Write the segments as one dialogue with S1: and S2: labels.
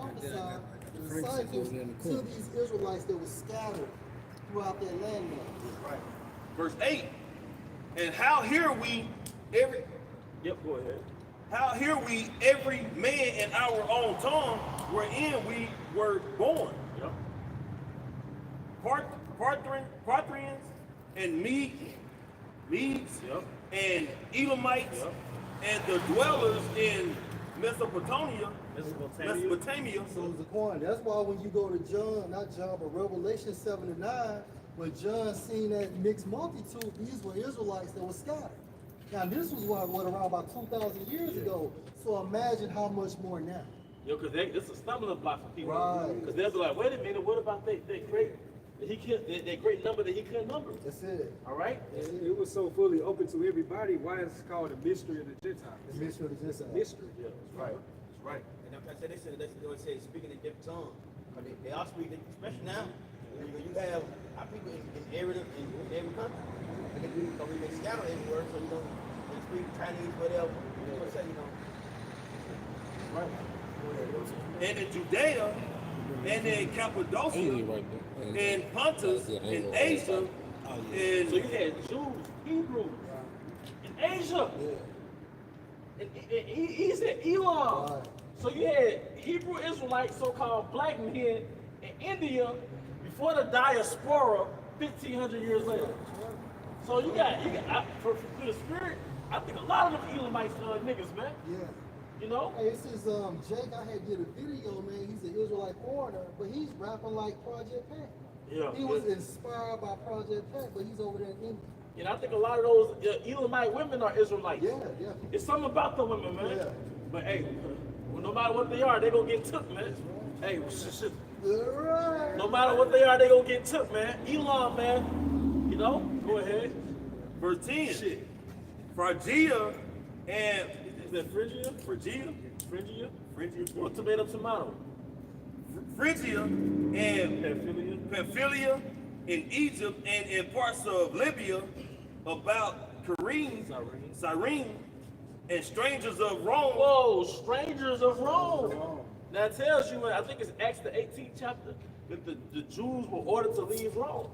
S1: prophesied the disciples to these Israelites that were scattered throughout their land.
S2: Right. Verse 8. And how hear we every
S3: Yep, go ahead.
S2: how hear we every man in our own tongue wherein we were born?
S3: Yep.
S2: Parthians and Medes
S3: Yep.
S2: and Elamites
S3: Yep.
S2: and the dwellers in Mesopotamia.
S3: Mesopotamia.
S1: So it's a coin. That's why when you go to John, not John, but Revelation 7 to 9, when John seen that mixed multitude, these were Israelites that were scattered. Now this was what around about 2,000 years ago. So imagine how much more now.
S3: Yo, because it's a stumbling block for people.
S1: Right.
S3: Because they'll be like, wait a minute, what about that great number that he couldn't number?
S1: That's it.
S3: All right?
S4: It was so fully open to everybody. Why is it called a mystery of the Gentiles?
S1: The mystery of the
S4: It's a
S1: Gentiles.
S4: mystery.
S3: Yeah, that's right. That's right.
S5: And like I said, they always say speaking in different tongues. They all speak, especially now. You have our people in every country. We may scatter everywhere, so you don't speak Chinese, whatever. You know, say,
S3: Right.
S2: And in Judea and in Cappadocia and Pontus and Asia and
S3: So you had Jews, Hebrews, in Asia. And he said Elam.
S1: Right.
S3: So you had Hebrew Israelites, so-called black men in India before the diaspora 1,500 years later. So you got for the spirit, I think a lot of them Elamites niggas, man.
S1: Yeah.
S3: You know?
S1: Hey, this is Jake. I had did a video, man. He's an Israelite foreigner, but he's rapping like Project Pat.
S3: Yeah.
S1: He was inspired by Project Pat, but he's over there in India.
S3: And I think a lot of those Elamite women are Israelites.
S1: Yeah, yeah.
S3: It's something about the women, man.
S1: Yeah.
S3: But hey, well, no matter what they are, they gonna get took, man. Hey,
S1: Right.
S3: no matter what they are, they gonna get took, man. Elam, man. You know? Go ahead.
S2: verse 10.
S3: Shit.
S2: Phrygia and
S3: Is that Phrygia?
S2: Phrygia,
S3: Phrygia?
S2: Phrygia,
S3: Or tomato?
S2: Phrygia and
S3: Pamphylia?
S2: Pamphylia in Egypt and in parts of Libya about Cyrene, and strangers of Rome.
S3: Whoa, strangers of Rome. Now it tells you, I think it's Acts the 18th chapter, that the Jews were ordered to leave Rome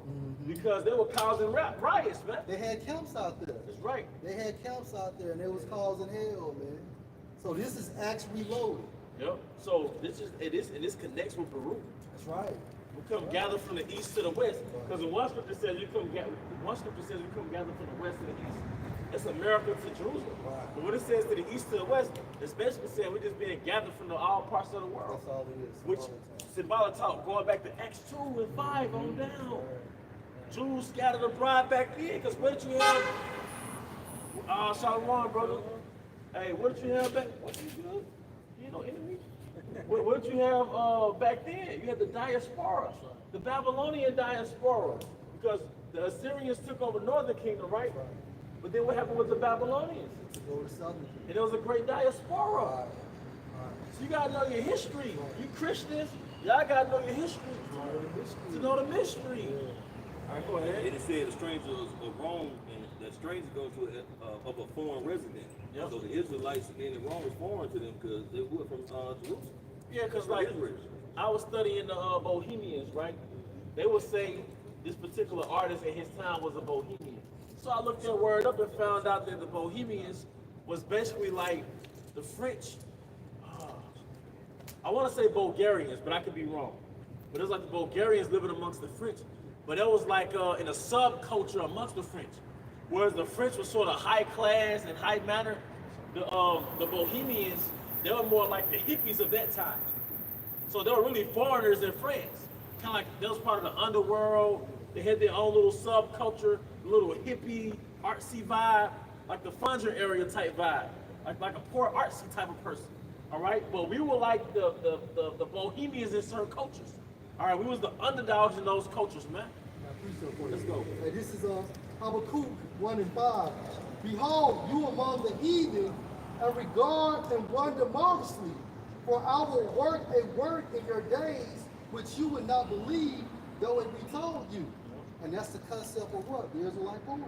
S3: because they were causing riots, man.
S1: They had camps out there.
S3: That's right.
S1: They had camps out there, and they was causing hell, man. So this is Acts Reloaded.
S3: Yep. So this connects with Baruch.
S1: That's right.
S3: We come gather from the east to the west, because in one scripture says you come gather from the west to the east. That's America to Jerusalem.
S1: Right.
S3: But when it says to the east to the west, it's basically saying we're just being gathered from all parts of the world.
S1: That's all it is.
S3: Which symbolic talk, going back to Acts 2 and 5 on down. Jews scattered abroad back then, because what did you have? Shalom, brother. Hey, what did you have back? What did you have? You know, enemy? What did you have back then? You had the diaspora, the Babylonian diaspora, because the Assyrians took over northern kingdom, right? But then what happened with the Babylonians?
S1: To go to southern.
S3: And there was a great diaspora.
S1: Right.
S3: So you gotta know your history. You Christians, y'all gotta know your history to know the mystery. All right, go
S2: And
S3: ahead.
S2: it said the strangers of Rome, and that stranger goes to of a foreign resident.
S3: Yep.
S2: So the Israelites being in Rome was foreign to them because they were from Jerusalem.
S3: Yeah, because like I was studying the Bohemians, right? They would say this particular artist in his time was a Bohemian. So I looked that word up and found out that the Bohemians was basically like the French. I want to say Bulgarians, but I could be wrong. But it was like the Bulgarians living amongst the French. But it was like in a subculture amongst the French. Whereas the French was sort of high class and high manner, the Bohemians, they were more like the hippies of that time. So they were really foreigners in France. Kind of like they was part of the underworld. They had their own little subculture, little hippie, artsy vibe, like the Fungent area type vibe, like a poor artsy type of person. All right, but we were like the Bohemians in certain cultures. All right, we was the underdogs in those cultures, man. Let's go.
S1: Hey, this is Habakkuk 1 and 5. Behold, you among the heathen, and regard and wonder marvelously. For I will work a work in your days which you would not believe, though it be told you. And that's the concept of what? The Israelite born.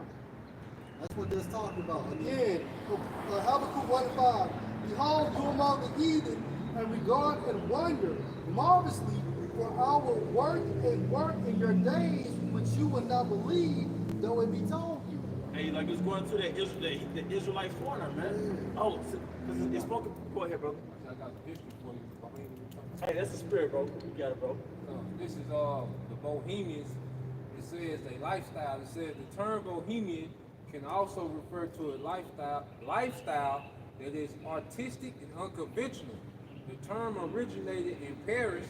S1: That's what that's talking about. Again, Habakkuk 1 and 5. Behold, you among the heathen, and regard and wonder marvelously for our work and work in your days, which you will not believe, though it be told you.
S3: Hey, like it's going to the Israelite foreigner, man. Oh, because it's spoken. Go ahead, brother.
S4: I got the history for you.
S3: Hey, that's the spirit, bro. You got it, bro.
S4: This is the Bohemians. It says a lifestyle. It says the term Bohemian can also refer to a lifestyle that is artistic and unconventional. The term originated in Paris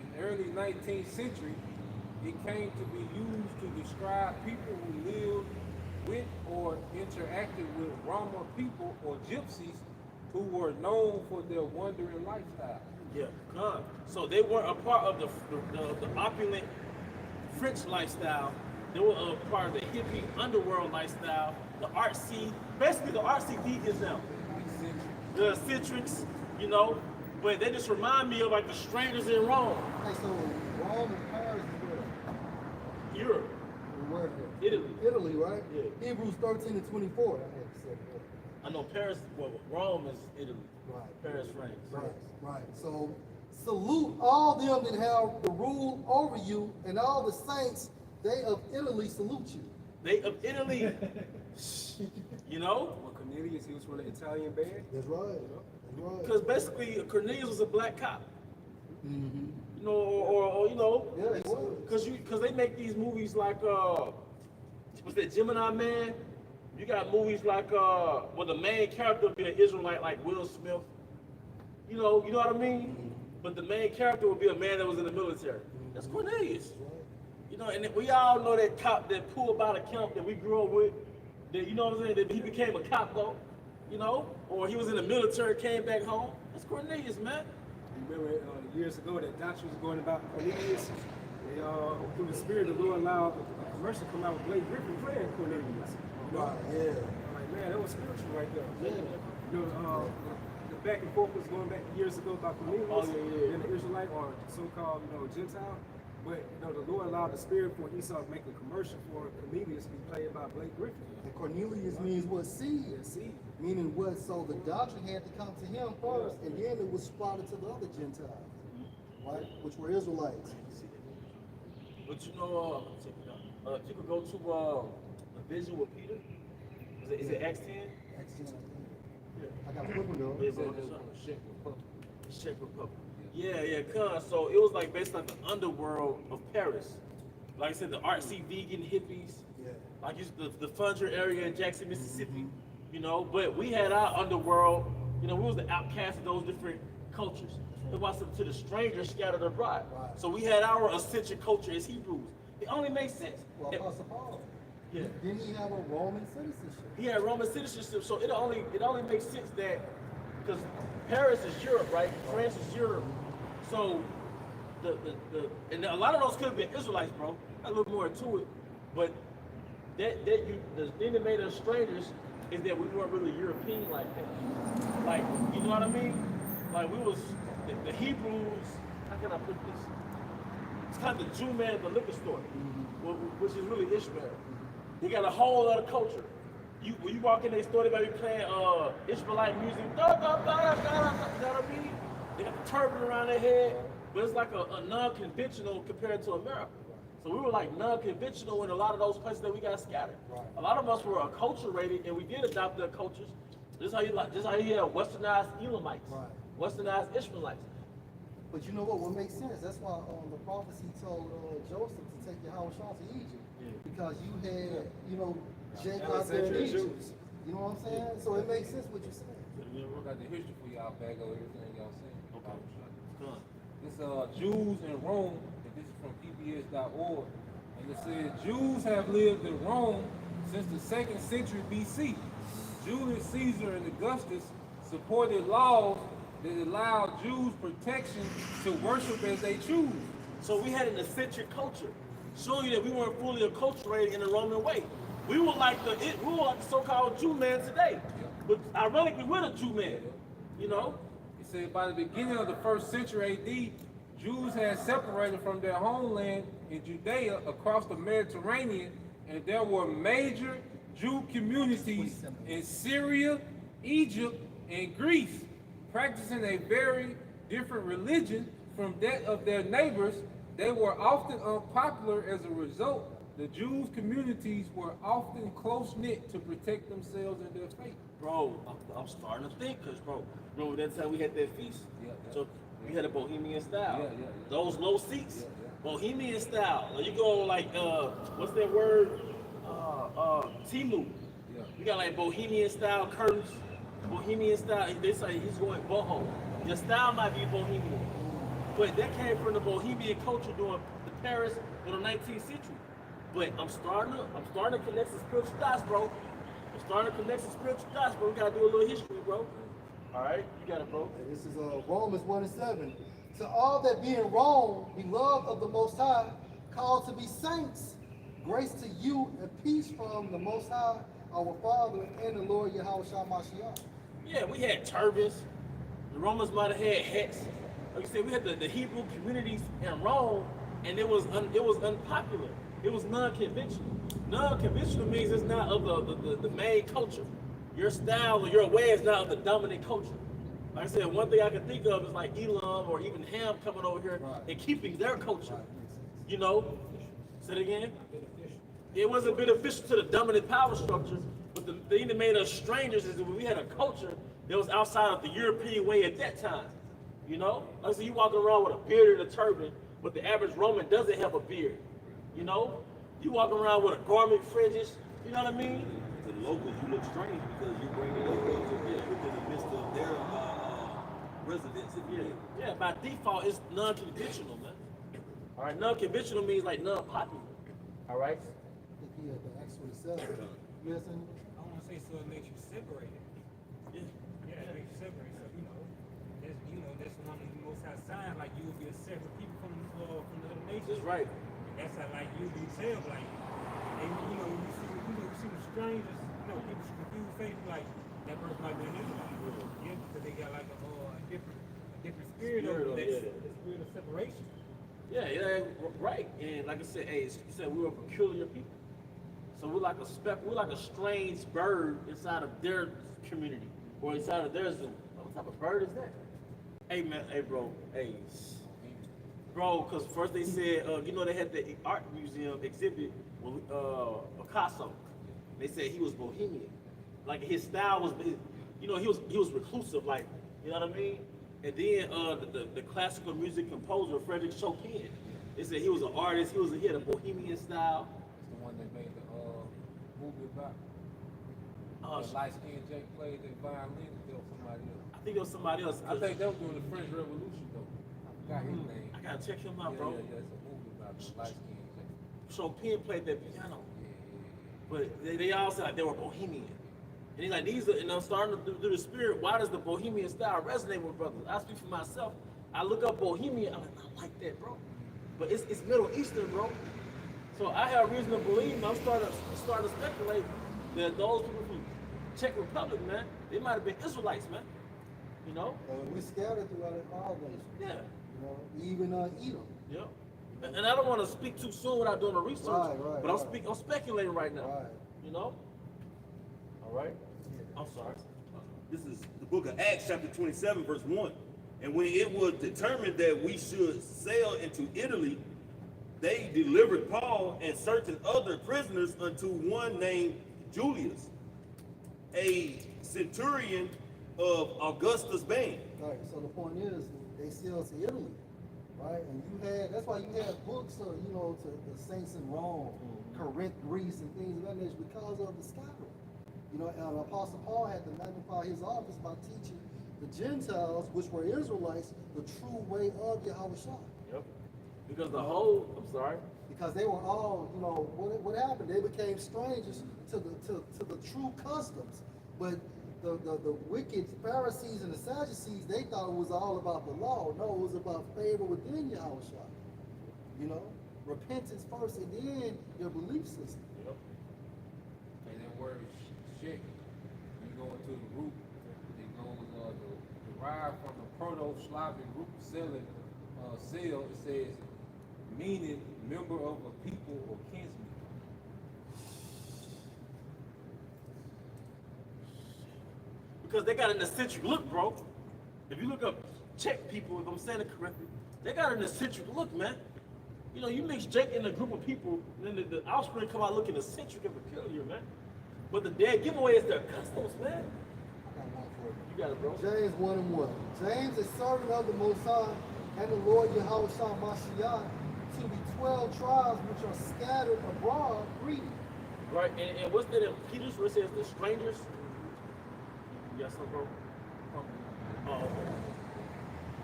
S4: in the early 19th century. It came to be used to describe people who lived with or interacted with Roma people or gypsies who were known for their wandering lifestyle.
S3: Yeah, come. So they weren't a part of the opulent French lifestyle. They were a part of the hippie underworld lifestyle, the artsy, basically the artsy vegans now. The eccentrics, you know, but they just remind me of like the strangers in Rome.
S1: Hey, so Rome and Paris is where?
S3: Europe,
S1: Where?
S3: Italy.
S1: Italy, right?
S3: Yeah.
S1: Hebrews 13 and 24. I had to say that.
S3: I know Paris, well, Rome is Italy.
S1: Right.
S3: Paris, France.
S1: Right. So salute all them that have the rule over you, and all the saints, they of Italy salute you.
S3: They of Italy, you know?
S4: Well, Cornelius, he was from the Italian band.
S1: That's right. That's right.
S3: Because basically Cornelius was a black cop.
S1: Mm-hmm.
S3: You know, or you know,
S1: Yeah, he was.
S3: because they make these movies like what's that, Gemini Man? You got movies like where the main character would be an Israelite like Will Smith. You know what I mean? But the main character would be a man that was in the military. That's Cornelius. You know, and we all know that cop that pulled out of camp that we grew up with. That, you know what I'm saying? That he became a cop though. You know, or he was in the military, came back home. That's Cornelius, man.
S4: You remember years ago that Dutch was going about Cornelius? They, through the Spirit, the Lord allowed a commercial to come out with Blake Griffin playing Cornelius. You know?
S1: Right, yeah.
S4: I'm like, man, that was spiritual right there.
S1: Yeah.
S4: You know, the back and forth was going back years ago about Cornelius and the Israelite or so-called, Gentile. But the Lord allowed the Spirit for Esau to make a commercial for Cornelius to be played by Blake Griffin.
S1: And Cornelius means what? Seed.
S4: Yeah, see.
S1: Meaning what? So the doctrine had to come to him first, and then it was sprouted to the other Gentiles, right? Which were Israelites.
S3: But you know, you could go to the vision with Peter. Is it Acts 10?
S1: Acts 10. I got flipping though.
S3: Yeah, bro, Czech Republic. Yeah, cuz. So it was like basically like the underworld of Paris. Like I said, the artsy vegan hippies.
S1: Yeah.
S3: Like it's the Fudger area in Jackson, Mississippi. You know, but we had our underworld. You know, we was the outcast of those different cultures. It was to the strangers scattered abroad.
S1: Right.
S3: So we had our essential culture as Hebrews. It only makes sense.
S1: Well, Apostle Paul.
S3: Yeah.
S1: Didn't he have a Roman citizenship?
S3: He had Roman citizenship, so it only makes sense that because Paris is Europe, right? France is Europe. So and a lot of those could have been Israelites, bro. A little more to it, but the thing that made us strangers is that we weren't really European like that. Like, you know what I mean? Like we was the Hebrews. How can I put this? It's kind of the Jew man at the liquor store, which is really Ishmael. They got a whole other culture. When you walk in their store, they might be playing Ishmaelite music. You know what I mean? They got the turban around their head, but it's like a non-conventional compared to America. So we were like non-conventional in a lot of those places that we got scattered.
S1: Right.
S3: A lot of us were acculturated, and we did adopt their cultures. This is how you have westernized Elamites,
S1: Right.
S3: westernized Ishmaelites.
S1: But you know what makes sense? That's why the prophecy told Joseph to take your house off to Egypt.
S3: Yeah.
S1: Because you had, Jacob out there in
S4: Alexandria
S1: Egypt.
S4: Jews.
S1: You know what I'm saying? So it makes sense what you're saying.
S4: I got the history for y'all, back over everything y'all saying.
S3: Come on.
S4: This Jews in Rome, and this is from PBS.org, and it says Jews have lived in Rome since the 2nd century BC. Julius Caesar and Augustus supported laws that allowed Jews protection to worship as they choose.
S3: So we had an eccentric culture, showing you that we weren't fully acculturated in the Roman way. We were like the so-called Jew man today, but ironically we're the Jew man, you know.
S4: It said by the beginning of the 1st century AD, Jews had separated from their homeland in Judea across the Mediterranean, and there were major Jew communities in Syria, Egypt, and Greece, practicing a very different religion from that of their neighbors, they were often unpopular. As a result, the Jews' communities were often close-knit to protect themselves and their faith.
S3: Bro, I'm starting to think, cause bro, remember that time we had that feast?
S4: Yeah.
S3: So we had a Bohemian style.
S4: Yeah.
S3: Those low seats,
S4: Yeah.
S3: Bohemian style. Like, you go like what's that word? Timu.
S4: Yeah.
S3: We got like Bohemian style curtains, Bohemian style. They say he's going boho. Your style might be Bohemian, but that came from the Bohemian culture during the Paris in the 19th century. But I'm starting to connect some spiritual dots, bro. I'm starting to connect some spiritual dots, bro. We gotta do a little history, bro. All right, you got it, bro.
S1: This is Romans 1:7. To all that be in Rome, beloved of the Most High, called to be saints, grace to you and peace from the Most High, our Father, and the Lord Yahushua Mashiach.
S3: Yeah, we had turbans. The Romans might have had hats. Like you said, we had the Hebrew communities in Rome, and it was unpopular. It was non-conventional. Non-conventional means it's not of the main culture. Your style or your way is not of the dominant culture. Like I said, one thing I can think of is like Elam or even Ham coming over here and keeping their culture. You know? Say it again? It wasn't beneficial to the dominant power structure, but the thing that made us strangers is that we had a culture that was outside of the European way at that time. You know? Like I said, you walking around with a beard and a turban, but the average Roman doesn't have a beard. You know? You walk around with a garment fringes, you know what I mean?
S2: To the locals, you look strange because you're bringing locals into the midst of their residence.
S3: Yeah, by default, it's non-conventional, man. All right, non-conventional means like non-popular. All right?
S1: I think he had the Acts 27. Yes, and
S6: I want to say so it makes you separated.
S3: Yeah.
S6: Yeah, it makes you separated. So that's one of the most high signs. Like you will be a separate people from the other nations.
S3: That's right.
S6: And that's how like you be tell like, and when you see the strangers, people see confused faces like that person might be an Israelite. Yeah, because they got like a different spirit over there. The spirit of separation.
S3: Yeah, right. And like I said, you said we were a peculiar people. So we're like a strange bird inside of their community or inside of their zoo. What type of bird is that? Hey man, bro, because first they said, they had the art museum exhibit with Picasso. They said he was Bohemian, like his style was, he was reclusive, like, you know what I mean. And then the classical music composer Frederick Chopin, they said he was an artist. He had a Bohemian style.
S4: It's the one that made the movie about. The light-skinned Jake played the violin. Or somebody else.
S3: I think it was somebody else.
S4: I think that was during the French Revolution, though. I forgot his name.
S3: I gotta check him out, bro.
S4: Yeah, it's a movie about the light-skinned Jake.
S3: Chopin played that piano,
S4: Yeah.
S3: but they all said like they were Bohemian. And he's like, these are, and I'm starting to do the spirit. Why does the Bohemian style resonate with brothers? I speak for myself. I look up Bohemian, I'm like, I like that, bro. But it's Middle Eastern, bro. So I have reason to believe, I'm starting to speculate that those people from Czech Republic, man, they might have been Israelites, man. You know?
S1: we scattered throughout all nations.
S3: Yeah.
S1: Even Edom.
S3: Yep. And I don't want to speak too soon without doing the research.
S1: Right,
S3: but I'm speculating right now.
S1: Right.
S3: You know? All right. I'm sorry.
S2: This is the book of Acts, chapter 27, verse 1. And when it was determined that we should sail into Italy, they delivered Paul and certain other prisoners unto one named Julius, a centurion of Augustus' band.
S1: Right. So the point is, they sailed to Italy, right? And that's why you had books, to the saints in Rome, Corinth, Greece, and things of that nature because of the scattering. And Apostle Paul had to magnify his office by teaching the Gentiles, which were Israelites, the true way of Yahushua.
S3: Yep. Because I'm sorry.
S1: Because they were all, what happened? They became strangers to the true customs. But the wicked Pharisees and the Sadducees, they thought it was all about the law. No, it was about favor within Yahushua. Repentance first, and then your belief system.
S3: Yep.
S4: And that word shek, you go into the root, it goes derived from the Proto-Slavic root selling, sel, it says, meaning member of a people or kinsman.
S3: Because they got an eccentric look, bro. If you look up Czech people, if I'm saying it correctly, they got an eccentric look, man. You know, you mix Jake in a group of people, and then the offspring come out looking eccentric and peculiar, man. But the dead giveaway is their customs, man.
S1: I got one for you.
S3: You got it, bro.
S1: James 1:1. James, a servant of the Most High, and the Lord Yahweh Shah Mashiach, to the 12 tribes which are scattered abroad, greeting.
S3: Right, and what's that in Peter's where it says the strangers? You got something, bro? Oh, okay.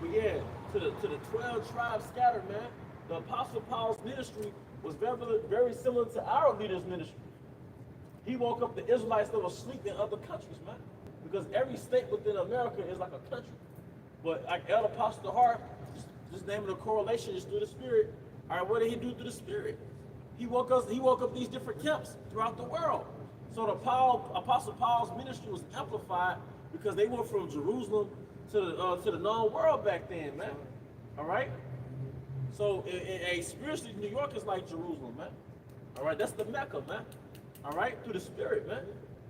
S3: But yeah, to the 12 tribes scattered, man. The Apostle Paul's ministry was very similar to our leader's ministry. He woke up the Israelites that were asleep in other countries, man. Because every state within America is like a country. But like Elder Apostle Hart, just naming a correlation is through the Spirit. All right, what did he do through the Spirit? He woke up these different camps throughout the world. So the Apostle Paul's ministry was amplified because they went from Jerusalem to the known world back then, man. All right. So spiritually, New York is like Jerusalem, man. All right, that's the Mecca, man. All right, through the Spirit, man.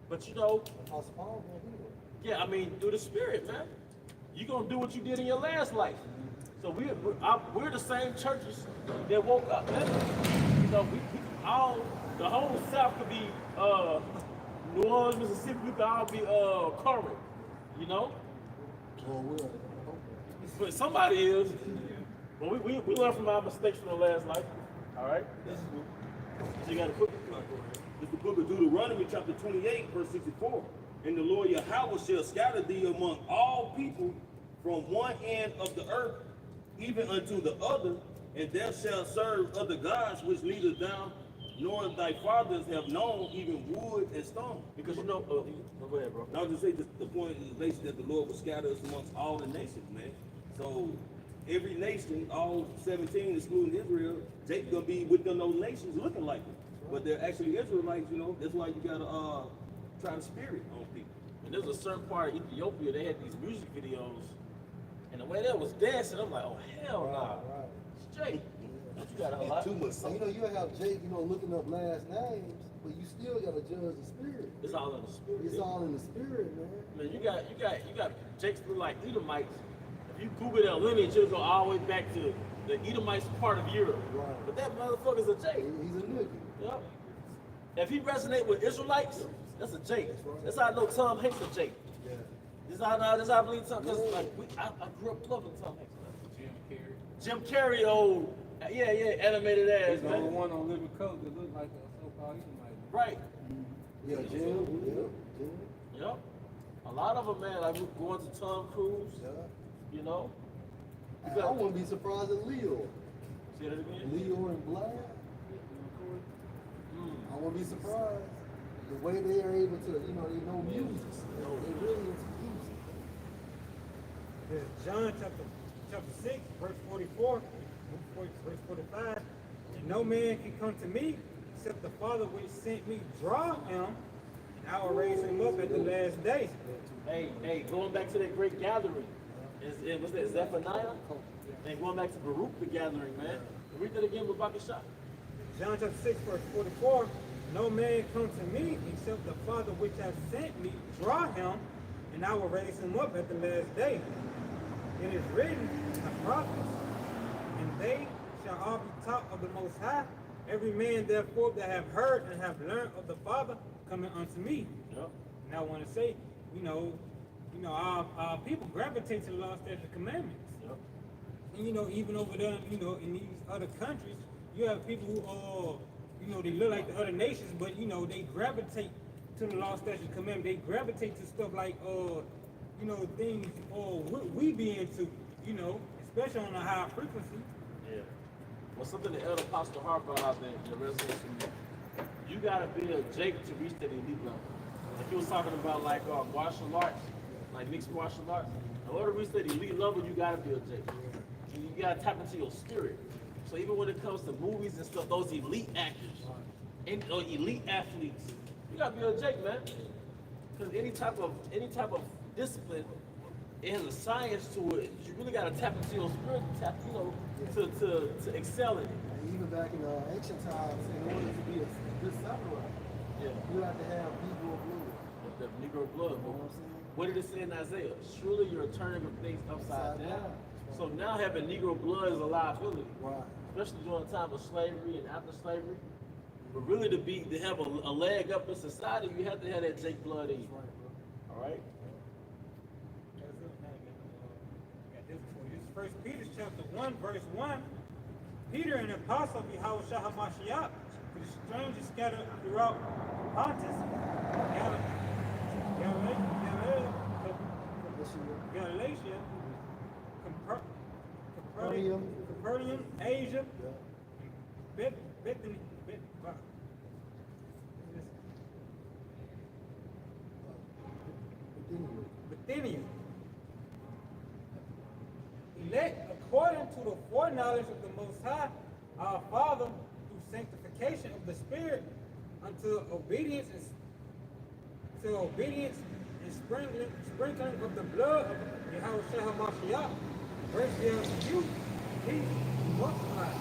S3: But you know,
S1: Apostle Paul, man, he was.
S3: yeah, I mean, through the Spirit, man. You're gonna do what you did in your last life. So we're the same churches that woke up, man. You know, we all, the whole South could be New Orleans, Mississippi. We could all be Corinth, you know.
S1: Well, we're.
S3: But somebody is. But we learn from our mistakes from the last life. All right. So you got to put.
S2: It's the book of Deuteronomy, chapter 28, verse 64. And the Lord Yahweh shall scatter thee among all people from one end of the earth, even unto the other, and thou shalt serve other gods which neither thou nor thy fathers have known, even wood and stone.
S3: Because you know, go ahead, bro.
S2: I was just say the point is basically that the Lord will scatter us amongst all the nations, man. So every nation, all 17, excluding Israel, Jacob's gonna be within those nations looking like it. But they're actually Israelites, you know. That's why you gotta try to spirit on people.
S3: And there's a certain part of Ethiopia, they had these music videos, and the way they was dancing, I'm like, oh hell no.
S1: Right.
S3: Straight. But you got a lot.
S2: Too much.
S1: So, you know, you have Jake, you know, looking up last names, but you still got to judge the spirit.
S3: It's all in the spirit.
S1: It's all in the spirit, man.
S3: Man, you got Jake's look like Edomites. If you Google their lineage, it'll go all the way back to the Edomites part of Europe.
S1: Right.
S3: But that motherfucker's a Jake.
S1: He's a nigga.
S3: Yep. If he resonate with Israelites, that's a Jake. That's how I know Tom Hanks a Jake.
S1: Yeah.
S3: This is how I believe Tom, because like I grew up loving Tom Hanks. Man. Jim Carrey, old, yeah, animated ass,
S4: He's the only
S3: man.
S4: one on Living Color that look like a so-called Edomite.
S3: Right.
S1: Yeah, Jim.
S3: Yep. A lot of them, man, like going to Tom Cruise,
S1: Yeah.
S3: you know.
S1: I wouldn't be surprised at Leo.
S3: Say that again.
S1: Leo and Black. I wouldn't be surprised. The way they are able to, you know, they know music. They really into music.
S6: There's John chapter 6, verse 44, verse 45. And no man can come to me except the Father which sent me draw him, and I will raise him up at the last day.
S3: Hey, going back to that great gathering. Was that Zephaniah? And going back to Baruch, the gathering, man. Read that again with Bakashah.
S6: John chapter 6, verse 44. No man come to me except the Father which has sent me draw him, and I will raise him up at the last day. It is written in the prophets, and they shall all be taught of the Most High. Every man therefore that have heard and have learned of the Father coming unto me.
S3: Yep.
S6: And I want to say, you know, our people gravitate to the law, statutes, and commandments.
S3: Yep.
S6: And you know, even over there, you know, in these other countries, you have people who you know, they look like the other nations, but you know, they gravitate to the law, statutes, and commandments. They gravitate to stuff like you know, things we be into, you know, especially on a high frequency.
S3: Yeah. Well, something the Elder Apostle Hart brought out there in the residence, you gotta be a Jake to reach that elite level. Like he was talking about like martial arts, like mixed martial arts. In order to reach that elite level, you gotta be a Jake. You gotta tap into your spirit. So even when it comes to movies and stuff, those elite actors and or elite athletes, you gotta be a Jake, man. Because any type of discipline, it has a science to it. You really gotta tap into your spirit, you know, to excel in it.
S1: And even back in ancient times, in order to be a good samurai,
S3: Yeah.
S1: you have to have Negro blood.
S3: The Negro blood,
S1: You know
S3: bro.
S1: what I'm saying?
S3: What did it say in Isaiah? Surely you're turning of things upside down. So now having Negro blood is a liability,
S1: Right.
S3: especially during the time of slavery and after slavery. But really, to have a leg up in society, you have to have that Jake blood in you.
S1: That's right, bro.
S3: All right.
S6: Got this for you. This is 1 Peter chapter 1, verse 1. Peter, an apostle of Yahweh Shah HaMashiach, to the strangers scattered throughout Pontus, Galatia, Capernaum, Asia, Bethany, Bithynia. Elect according to the foreknowledge of the Most High, our Father, through sanctification of the Spirit, unto obedience and sprinkling of the blood of Yahweh Shah HaMashiach. Grace be unto you, peace, multiply.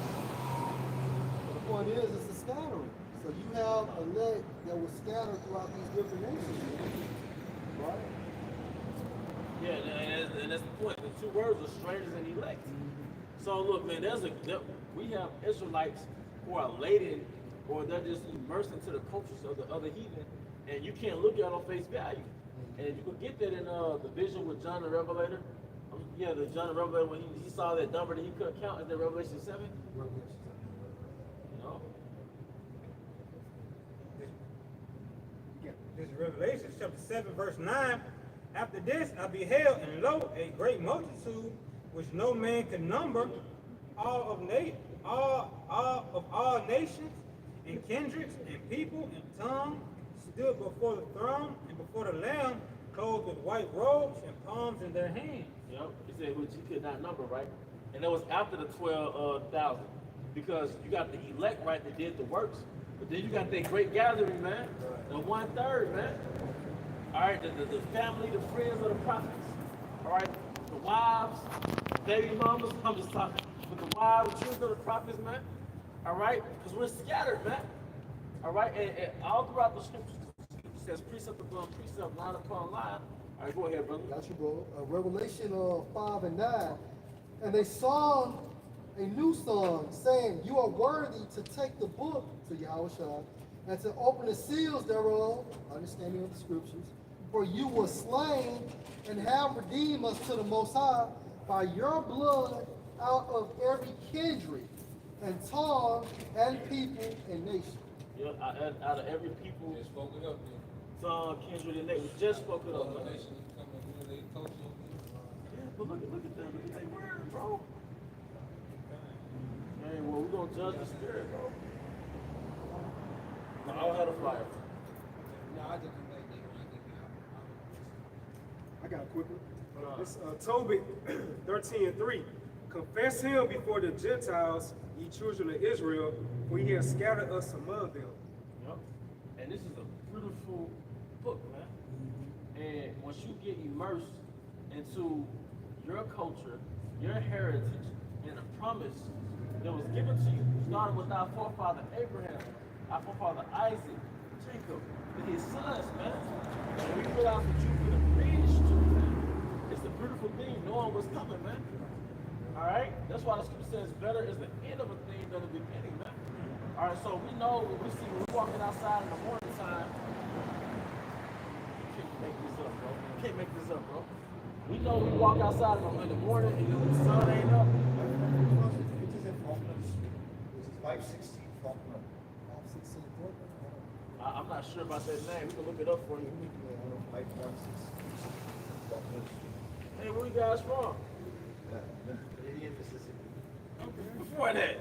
S1: But the point is, it's a scattering. So you have a leg that was scattered throughout these different nations, right?
S3: Yeah, and that's the point. The two words are strangers and elect. So look, man, we have Israelites who are laden, or they're just immersed into the cultures of the other heathen, and you can't look at it on face value. And you can get that in the vision with John the Revelator. Yeah, the John the Revelator, when he saw that number that he couldn't count, is that Revelation 7? You know?
S6: This is Revelation chapter 7, verse 9. After this I beheld, and lo, a great multitude, which no man could number, all of all nations, and kindreds, and people, and tongues, stood before the throne and before the Lamb, clothed with white robes and palms in their hands.
S3: Yep. He said which he could not number, right? And that was after the 12,000. Because you got the elect, right, that did the works. But then you got that great gathering, man. The 1/3, man. All right, the family, the friends of the prophets. All right, the wives, baby mamas. I'm just talking. With the wives, the children of the prophets, man. All right, because we're scattered, man. All right, and all throughout the scriptures, it says precept upon precept, line upon line. All right, go ahead, brother.
S1: Got you, bro. Revelation 5 and 9. And they sung a new song, saying, "You are worthy to take the book," to Yahweh Shah, "and to open the seals thereof," understanding of the scriptures, "for you were slain and have redeemed us to the Most High by your blood out of every kindred and tongue and people and nation."
S3: Yeah, out of every people,
S4: Just spoke it up, man.
S3: tongue, kindred, and nation. Just spoke it up,
S4: All
S3: man.
S4: nations coming, they told you.
S3: Yeah, but look at that. Look at that word, bro. Man, well, we're going to judge the spirit, bro. I don't have a flyer.
S4: No, I just think they
S7: I got a quick one. It's Tobit 13:3. Confess him before the Gentiles, ye children of Israel, for he has scattered us among them.
S3: Yep. And this is a beautiful book, man. And once you get immersed into your culture, your heritage, and the promise that was given to you, starting with our forefather Abraham, our forefather Isaac, Jacob, and his sons, man. And we put out the truth of the bridge to man. It's a beautiful thing knowing what's coming, man. All right? That's why the scripture says better is the end of a thing than the beginning, man. All right, so we know when we're walking outside in the morning time. You can't make this up, bro. You can't make this up, bro. We know we walk outside in the morning and the sun ain't up.
S8: It is in Falklands. This is 516 Falkland.
S1: 516
S3: I'm not sure about that name. We can look it up for you.
S8: 516 Falklands.
S3: Hey, where you guys from?
S8: Meridian, Mississippi.
S3: Before that.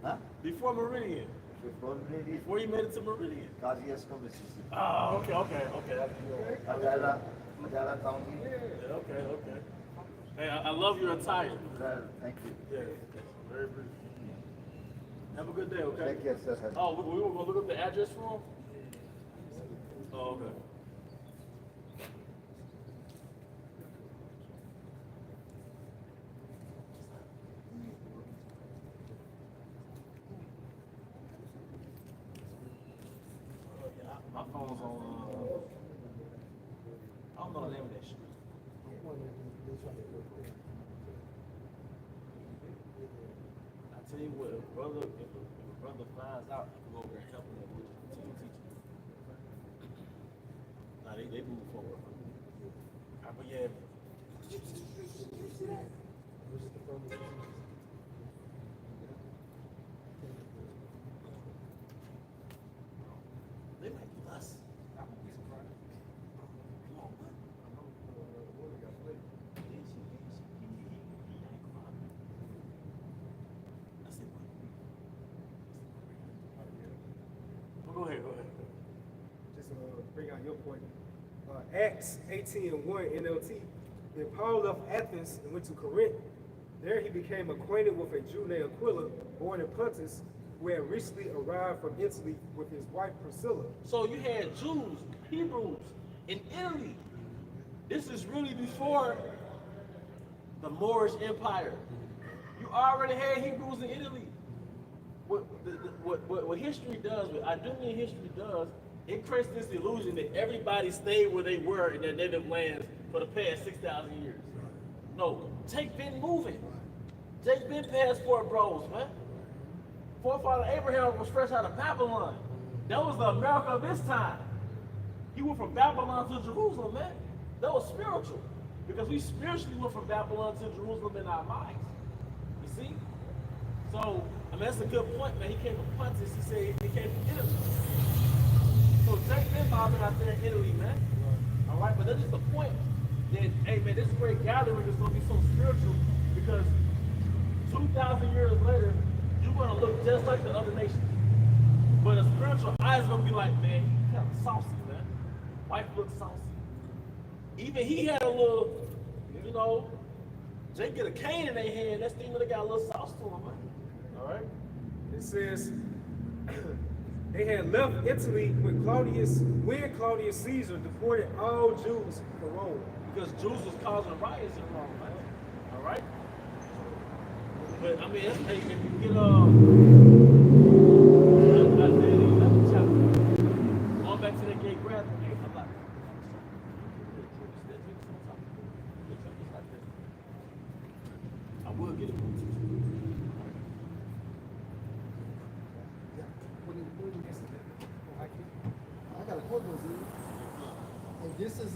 S8: Huh?
S3: Before Meridian.
S8: Before Meridian,
S3: Before you made it to Meridian.
S8: Kosciuszko, Mississippi.
S3: Oh, okay. That's good.
S8: Adela County.
S3: Yeah, okay. Hey, I love your attire.
S8: Thank you.
S3: Yeah, very brief. Have a good day, okay?
S8: Take care, sir.
S3: Oh, we were gonna look up the address for him? Oh, okay. My phone's on. say what if a brother finds out, you can go over and help him with continue teaching. Nah, they move forward. But yeah. They might be us. I won't be surprised. Come on, man. That's it, man. Go ahead.
S7: Just bring out your point. Acts 18:1 NLT. Then Paul left Athens and went to Corinth. There he became acquainted with a Jew named Aquila, born in Pontus, who had recently arrived from Italy with his wife Priscilla.
S3: So you had Jews, Hebrews in Italy. This is really before the Moorish Empire. You already had Hebrews in Italy. What history does, what Idumean history does, it creates this illusion that everybody stayed where they were in their native lands for the past 6,000 years. No, take been moving. Take been passport bros, man. Forefather Abraham was fresh out of Babylon. That was the America of his time. He went from Babylon to Jerusalem, man. That was spiritual. Because we spiritually went from Babylon to Jerusalem in our minds. You see? So, I mean, that's a good point, man. He came from Pontus. He said he came from Italy. So Jake been bobbing out there in Italy, man. All right, but that's just the point that, hey, man, this great gathering is going to be so spiritual because 2,000 years later, you're going to look just like the other nations. But a spiritual eye is going to be like, man, he kind of saucy, man. Wife looks saucy. Even he had a little, you know, Jake get a cane in their hand, that steamer got a little sauce to him, man. All right?
S7: It says they had left Italy when Claudius Caesar deported all Jews to Rome.
S3: Because Jews was causing riots in Rome, man. All right? But, I mean, if you get, Isaiah 11 chapter, going back to that gay grad thing, I'm like, I will get it.
S1: I got a quick one, dude. And this is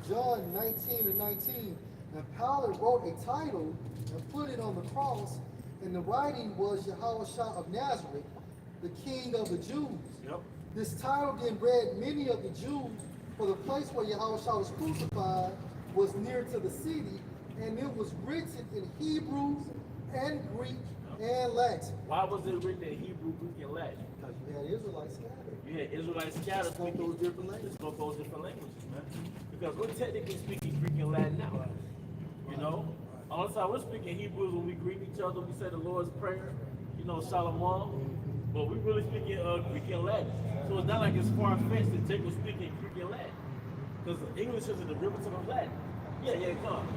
S1: John 19:19. And Pilate wrote a title and put it on the cross, and the writing was Yahushua of Nazareth, the King of the Jews.
S3: Yep.
S1: This title then read many of the Jews, for the place where Yahushua was crucified was near to the city, and it was written in Hebrew and Greek and Latin.
S3: Why was it written in Hebrew, Greek, and Latin?
S1: Because you had Israelites scattered.
S3: You had Israelites scattered
S1: Spoke those different languages.
S3: Spoke those different languages, man. Because we're technically speaking Greek and Latin now. You know? All the time we're speaking Hebrew is when we greet each other, we say the Lord's Prayer, you know, Shalom. But we really speaking Greek and Latin. So it's not like it's far-fetched that Jake was speaking Greek and Latin. Because English is a derivative of Latin. Yeah, come.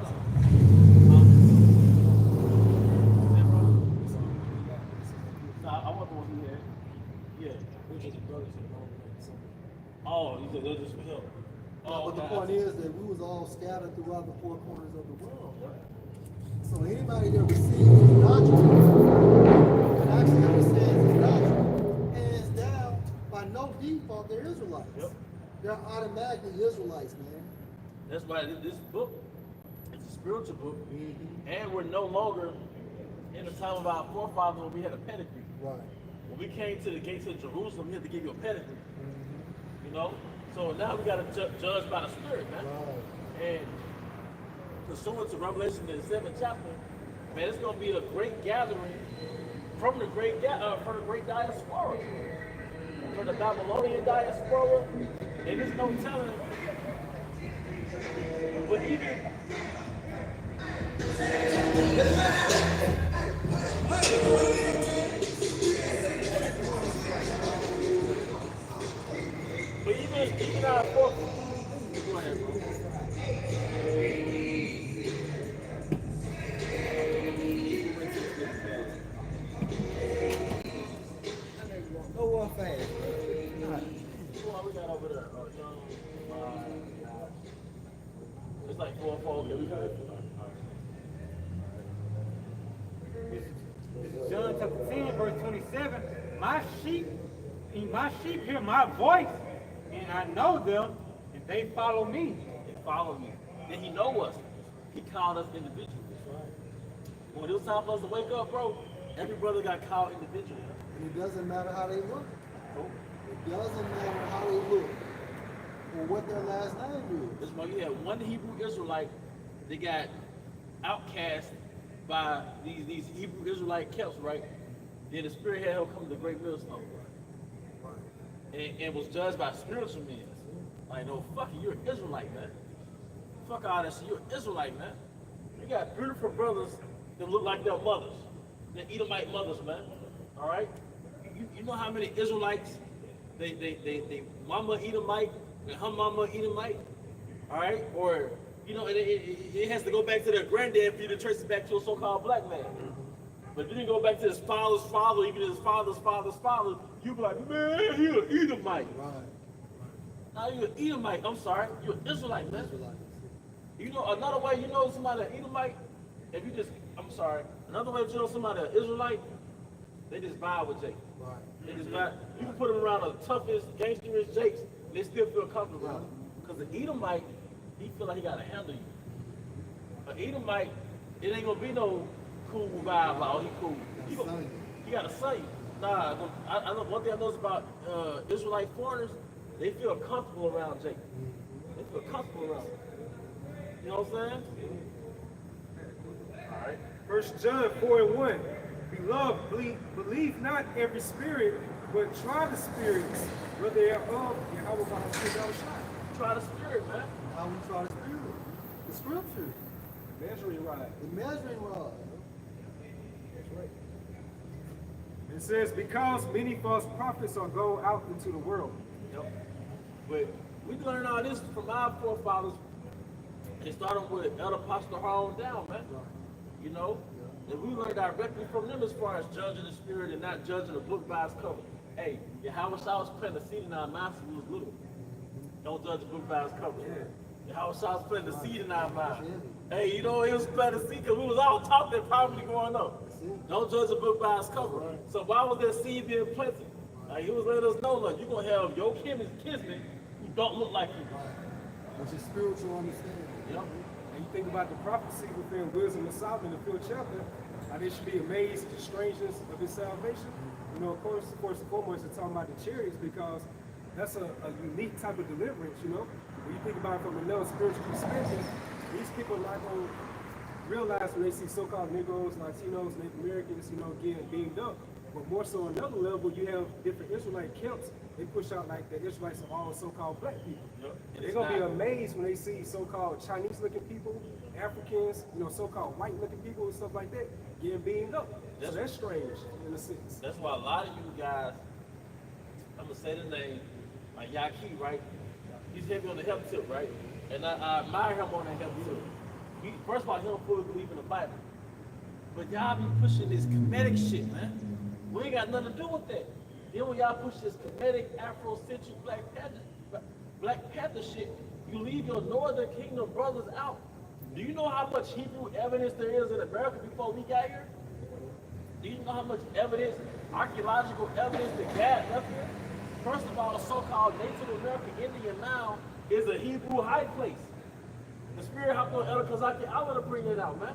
S3: I wonder what he had. Yeah. Oh, you said that's just for him. Oh,
S1: But the
S3: okay.
S1: point is that we was all scattered throughout the four corners of the world, right? So anybody that receives his doctrine and actually understands his doctrine, hands down, by no default, they're Israelites.
S3: Yep.
S1: They're automatically Israelites, man.
S3: That's why this book is a spiritual book, and we're no longer in the time of our forefathers when we had a pedigree.
S1: Right.
S3: When we came to the gates of Jerusalem, we had to give you a pedigree. You know? So now we got to judge by the Spirit, man.
S1: Right.
S3: And pursuant to Revelation in the 7th chapter, man, it's going to be a great gathering from the great diaspora. From the Babylonian diaspora, and there's no telling. But even our fourth. Go ahead, bro.
S8: Go on fast.
S3: What we got over there? It's like 4 or 4. Okay, we got it.
S6: John chapter 10, verse 27, my sheep hear my voice, and I know them, and they follow me.
S3: They follow me. Then he know us. He called us individuals. When it was time for us to wake up, bro, every brother got called individually.
S1: And it doesn't matter how they look. It doesn't matter how they look or what their last name is.
S3: That's why you had one Hebrew Israelite that got outcast by these Hebrew Israelite Celts, right? Then the Spirit had him come to the great millstone. And was judged by spiritual men. Like, no, fuck you, you're an Israelite, man. Fuck all that shit, you're an Israelite, man. You got beautiful brothers that look like their mothers. They're Edomite mothers, man. All right? You know how many Israelites, they mama Edomite, and her mama Edomite? All right? Or, you know, it has to go back to their granddad for you to trace it back to a so-called black man. But if you didn't go back to his father's father, even his father's father's father, you'd be like, man, you're an Edomite.
S1: Right.
S3: Now you're an Edomite. I'm sorry. You're an Israelite, man. You know, another way you know somebody an Edomite, if you just, I'm sorry, another way you know somebody an Israelite, they just vibe with Jake.
S1: Right.
S3: They just vibe. You can put them around the toughest, gangsteriest Jakes, and they still feel comfortable around them. Because the Edomite, he feel like he got to handle you. An Edomite, it ain't going to be no cool vibe, like, oh, he cool. He got to say, nah, I know one thing I noticed about Israelite foreigners, they feel comfortable around Jake. They feel comfortable around him. You know what I'm saying? All right.
S7: 1 John 4:1. Beloved, believe not every spirit, but try the spirits, whether they are of Yahweh Bahashai.
S3: Try the spirit, man.
S1: How we try the spirit? The scripture.
S7: Measuring rod.
S1: The measuring rod.
S7: That's right. It says, because many false prophets are gone out into the world.
S3: Yep. But we learned all this from our forefathers. It started with Elder Pastor Harlan down, man. You know? And we learned directly from them as far as judging the spirit and not judging the book by its cover. Hey, Yahweh Shah was planting the seed in our minds when we was little. Don't judge the book by its cover. Yahweh Shah was planting the seed in our minds. Hey, you know, he was planting the seed because we was all taught that probably growing up. Don't judge the book by its cover. So why was that seed being planted? He was letting us know, like, you're going to have your kinsmen who don't look like you.
S1: Which is spiritual understanding.
S3: Yep.
S7: And you think about the prophecy within Wisdom of Solomon in the 5th chapter, how they should be amazed at the strangeness of his salvation. You know, of course and foremost, it's talking about the chariots because that's a unique type of deliverance, you know. When you think about it from another spiritual perspective, these people are not going to realize when they see so-called Negroes, Latinos, Native Americans, you know, getting beamed up. But more so on another level, you have different Israelite camps. They push out like the Israelites are all so-called black people.
S3: Yep.
S7: They're going to be amazed when they see so-called Chinese-looking people, Africans, you know, so-called white-looking people and stuff like that getting beamed up. So that's strange in a sense.
S3: That's why a lot of you guys, I'm going to say the name, like Yaki, right? He's heavy on the help tip, right? And I admire him on that help tip. First of all, he don't fully believe in the Bible. But y'all be pushing this comedic shit, man. We ain't got nothing to do with that. Then when y'all push this comedic Afrocentric Black Panther shit, you leave your Northern Kingdom brothers out. Do you know how much Hebrew evidence there is in America before we got here? Do you know how much evidence, archaeological evidence that God left here? First of all, the so-called Native American Indian mound is a Hebrew high place. The Spirit helped on Elder Kazaki, I want to bring that out, man.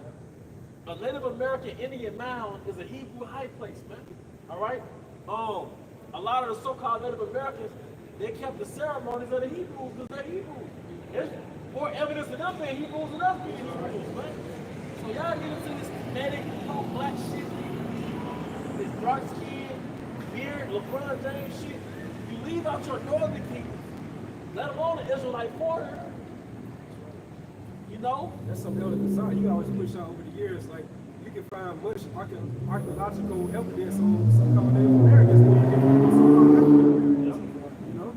S3: A Native American Indian mound is a Hebrew high place, man. All right? A lot of the so-called Native Americans, they kept the ceremonies of the Hebrews because they're Hebrews. There's more evidence of them being Hebrews than us being Hebrews, man. So y'all get into this kinetic, black shit, this dark skin, beard, LeBron James shit. You leave out your northern kingdoms, let alone the Israelite foreigner. You know?
S7: That's something else bizarre. You always push out over the years, like you can find much archaeological evidence on so-called Native Americans than you can find on so-called African Americans. You know?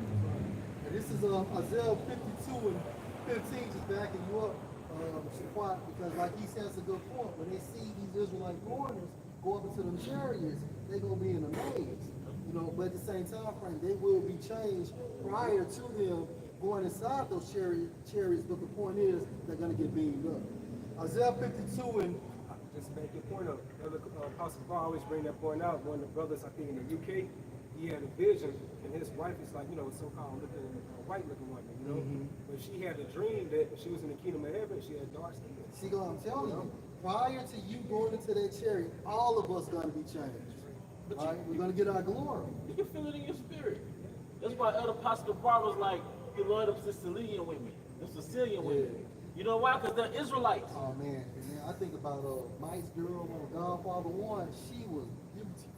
S1: And this is Isaiah 52 and 15, just backing you up, Shaquat, because like he says a good point. When they see these Israelite foreigners go up into them chariots, they're going to be in a maze. You know, but at the same time frame, they will be changed prior to them going inside those chariots, but the point is they're going to get beamed up. Isaiah 52 and
S7: just to make your point up, Elder Apostle Paul always bring that point out. One of the brothers, I think in the UK, he had a vision, and his wife is like, so-called looking, white-looking woman, But she had a dream that she was in the kingdom of heaven. She had dark skin.
S1: See, I'm telling you, prior to you going into that chariot, all of us going to be changed. Right? We're going to get our glory.
S3: You can feel it in your spirit. That's why Elder Apostle Paul was like, he loved them Sicilian women, the Sicilian women. You know why? Because they're Israelites.
S1: Oh, man. And then I think about Mike's girl on Godfather 1. She was beautiful.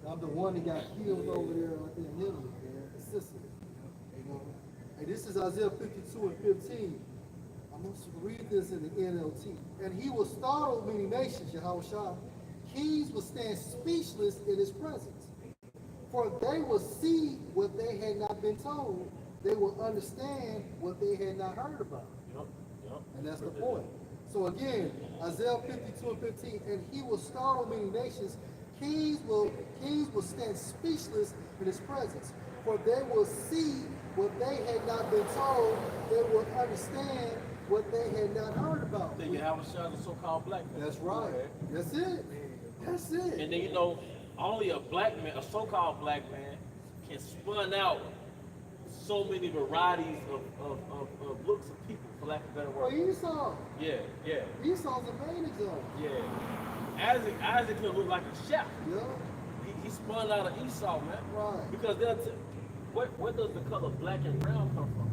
S1: I'm the one that got killed over there in Italy, man, in Sicily. And this is Isaiah 52 and 15. I'm going to read this in the NLT. And he will startle many nations, Yahushua. Kings will stand speechless in his presence. For they will see what they had not been told. They will understand what they had not heard about. And that's the point. So again, Isaiah 52 and 15, and he will startle many nations. Kings will stand speechless in his presence. For they will see what they had not been told. They will understand what they had not heard about.
S3: Then you have a shot of so-called black man.
S1: That's right. That's it. That's it.
S3: And then only a black man, a so-called black man, can spun out so many varieties of looks of people, for lack of a better
S1: Well,
S3: word.
S1: Esau.
S3: Yeah.
S1: Esau's a main example.
S3: Yeah. Isaac can look like a chef.
S1: Yeah.
S3: He spun out of Esau, man.
S1: Right.
S3: Because where does the color black and brown come from?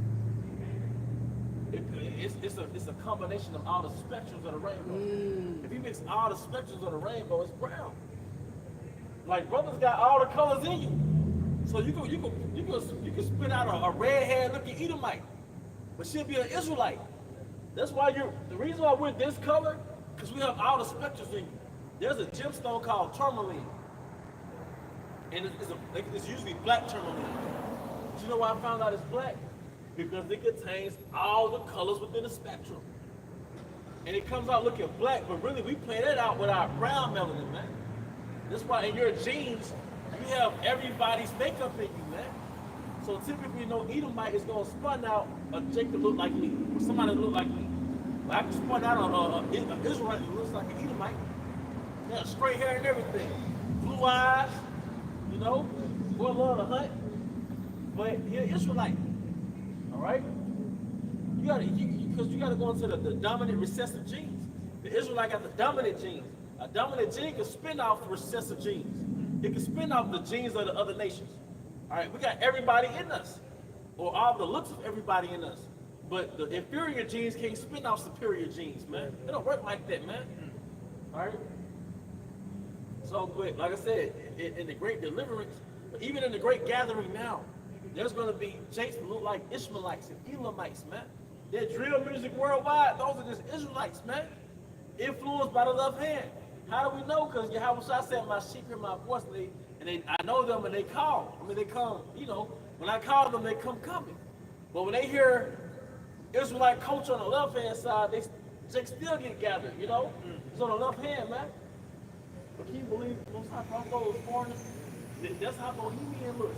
S3: It's a combination of all the spectrums of the rainbow. If you mix all the spectrums of the rainbow, it's brown. Like brothers got all the colors in you. So you can spin out a red-haired looking Edomite, but she'll be an Israelite. That's why the reason why we're this color, because we have all the spectrums in you. There's a gemstone called tourmaline, and it's usually black tourmaline. But you know why I found out it's black? Because it contains all the colors within the spectrum. And it comes out looking black, but really we play that out with our brown melanin, man. That's why in your genes, you have everybody's makeup in you, man. So typically, Edomite is going to spun out a Jake that look like me, or somebody that look like me. But I can spun out an Israelite that looks like an Edomite. They have straight hair and everything. Blue eyes, boy love to hunt. But you're an Israelite. Right? Because you gotta go into the dominant recessive genes. The Israelite got the dominant genes. A dominant gene can spin off recessive genes. It can spin off the genes of the other nations. All right, we got everybody in us, or all the looks of everybody in us. But the inferior genes can't spin off superior genes, man. It don't work like that, man. All right. So, but like I said, in the great deliverance, but even in the great gathering now, there's going to be Jakes that look like Ishmaelites and Elamites, man. They're drill music worldwide. Those are just Israelites, man. Influenced by the left hand. How do we know? Because Yahushua said, my sheep hear my voice, and I know them and they call. They come, when I call them, they come coming. But when they hear Israelite culture on the left hand side, Jakes still get gathered, It's on the left hand, man. But can you believe most high those foreigners? That's how Bohemian looks.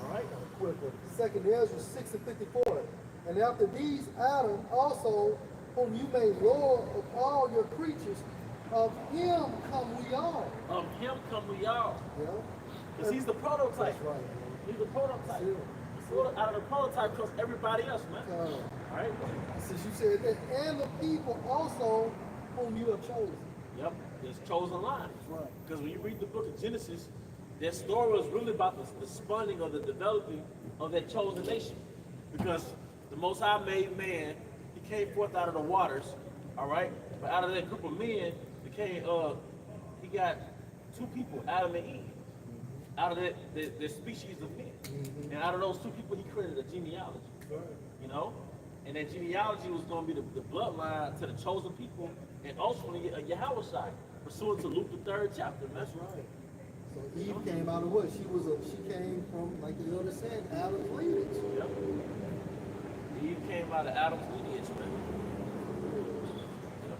S3: All right.
S1: With the 2nd Ezra 6 and 54. And after these, Adam also, whom you made Lord of all your creatures, of him come we all.
S3: Of him come we all.
S1: Yeah.
S3: Because he's the prototype.
S1: That's right.
S3: He's the prototype.
S1: Yeah.
S3: So out of the prototype comes everybody else, man. All right.
S1: Since you said that, and the people also whom you have chosen.
S3: Yep. It's chosen line.
S1: That's right.
S3: Because when you read the book of Genesis, that story was really about the spawning or the developing of that chosen nation. Because the Most High made man, he came forth out of the waters, all right? But out of that group of men, he got two people, Adam and Eve, out of the species of men. And out of those two people, he created a genealogy, And that genealogy was going to be the bloodline to the chosen people and ultimately a Yahushua, pursuant to Luke the 3rd chapter. That's right.
S1: So Eve came out of what? She came from, like the elder said, Adam's lineage.
S3: Yep. Eve came out of Adam's lineage, man. Yep.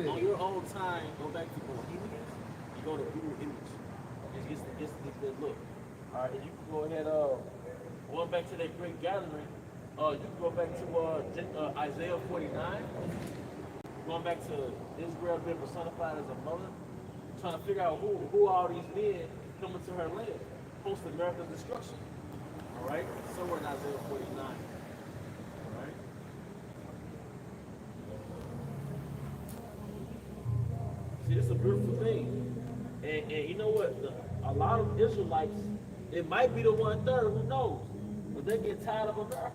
S3: On your own time, go back to Bohemians, you go to Google Image. It's the look. All right, and you can go ahead, going back to that great gathering, You can go back to Isaiah 49, going back to Israel being personified as a mother, trying to figure out who all these men coming to her land, post America's destruction. All right, somewhere in Isaiah 49. All right. See, this is a beautiful thing, and you know what? A lot of Israelites, it might be the 1/3, who knows? But they get tired of America.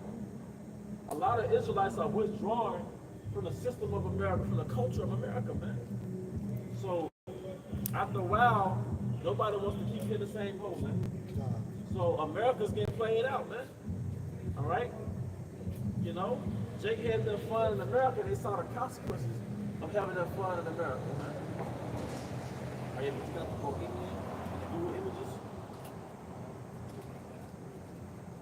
S3: A lot of Israelites are withdrawing from the system of America, from the culture of America, man. So after a while, nobody wants to keep hitting the same hole, man. So America's getting played out, man. All right? You know, Jake had their fun in America. They saw the consequences of having their fun in America, man. Are you looking at the Bohemian Google images?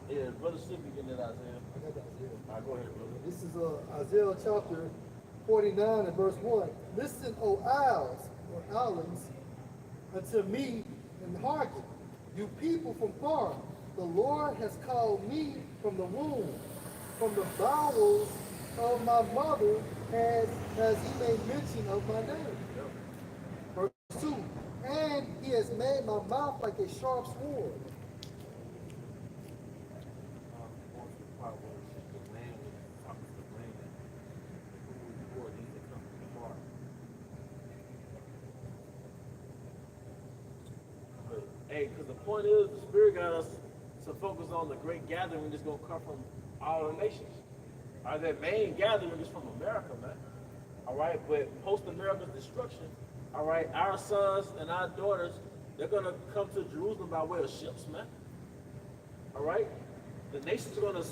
S3: Yeah, brother should be getting it, Isaiah.
S1: I got that Isaiah.
S3: All right, go ahead, brother.
S1: This is Isaiah chapter 49 and verse 1. Listen, O isles, or islands, unto me and hearken, you people from far. The Lord has called me from the womb, from the bowels of my mother, has he made mention of my name. Verse 2. And he has made my mouth like a sharp sword.
S3: Hey, because the point is, the Spirit got us to focus on the great gathering that's going to come from all the nations. All right, that main gathering is from America, man. All right, but post-America's destruction, all right, our sons and our daughters, they're going to come to Jerusalem by way of ships, man. All right? The nations are going to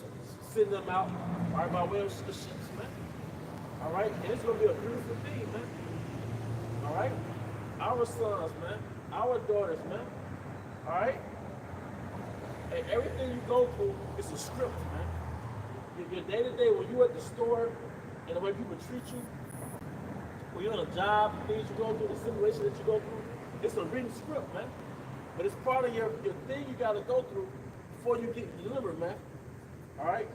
S3: send them out, all right, by way of the ships, man. All right? And it's going to be a beautiful thing, man. All right? Our sons, man. Our daughters, man. All right? And everything you go through is a script, man. Your day-to-day, when you're at the store and the way people treat you, when you're on a job, the things you go through, the simulation that you go through, it's a written script, man. But it's part of your thing you got to go through before you get delivered, man. All right?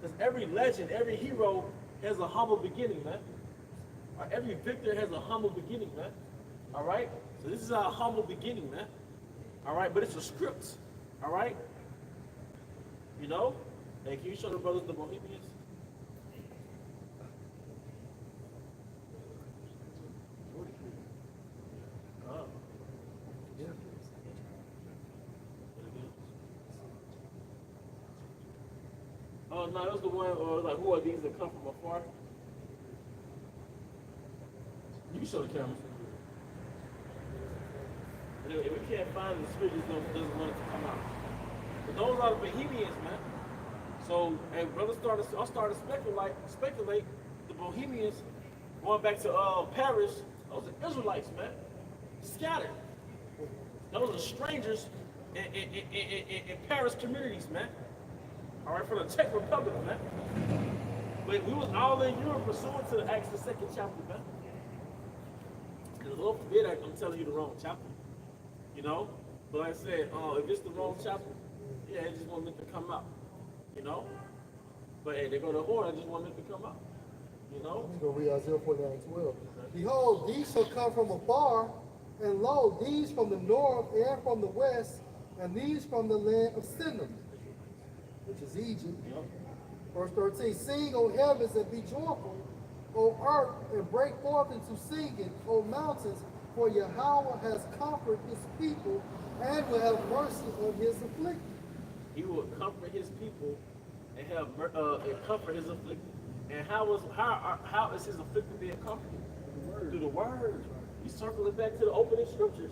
S3: Because every legend, every hero has a humble beginning, man. All right? Every victor has a humble beginning, man. All right? So this is our humble beginning, man. All right? But it's a script. All right? You know? Hey, can you show the brothers the Bohemians? Oh.
S1: Yeah.
S3: Oh, no, it was the one, like, who are these that come from afar? You can show the camera. And if we can't find it, the Spirit just doesn't want it to come out. But those are the Bohemians, man. So, and brothers started to speculate the Bohemians, going back to Paris, those are Israelites, man. Scattered. Those are strangers in Paris communities, man. All right, from the Czech Republic, man. But we was all in Europe pursuant to Acts the 2nd chapter, man. And the Lord forbid I'm telling you the wrong chapter, you know. But like I said, if it's the wrong chapter, yeah, it just wasn't meant to come out, you know. But hey, they go to horn, it just wasn't meant to come out, you know.
S1: I'm going to read Isaiah 49:12. Behold, these shall come from afar, and lo, these from the north and from the west, and these from the land of Sinim, which is Egypt.
S3: Yep.
S1: Verse 13, sing, O heavens, and be joyful, O earth, and break forth into singing, O mountains, for Yahweh has comforted his people, and will have mercy on his afflicted.
S3: He will comfort his people and have and comfort his afflicted. And how is his afflicted being comforted? Through the word. He's circling back to the opening scriptures.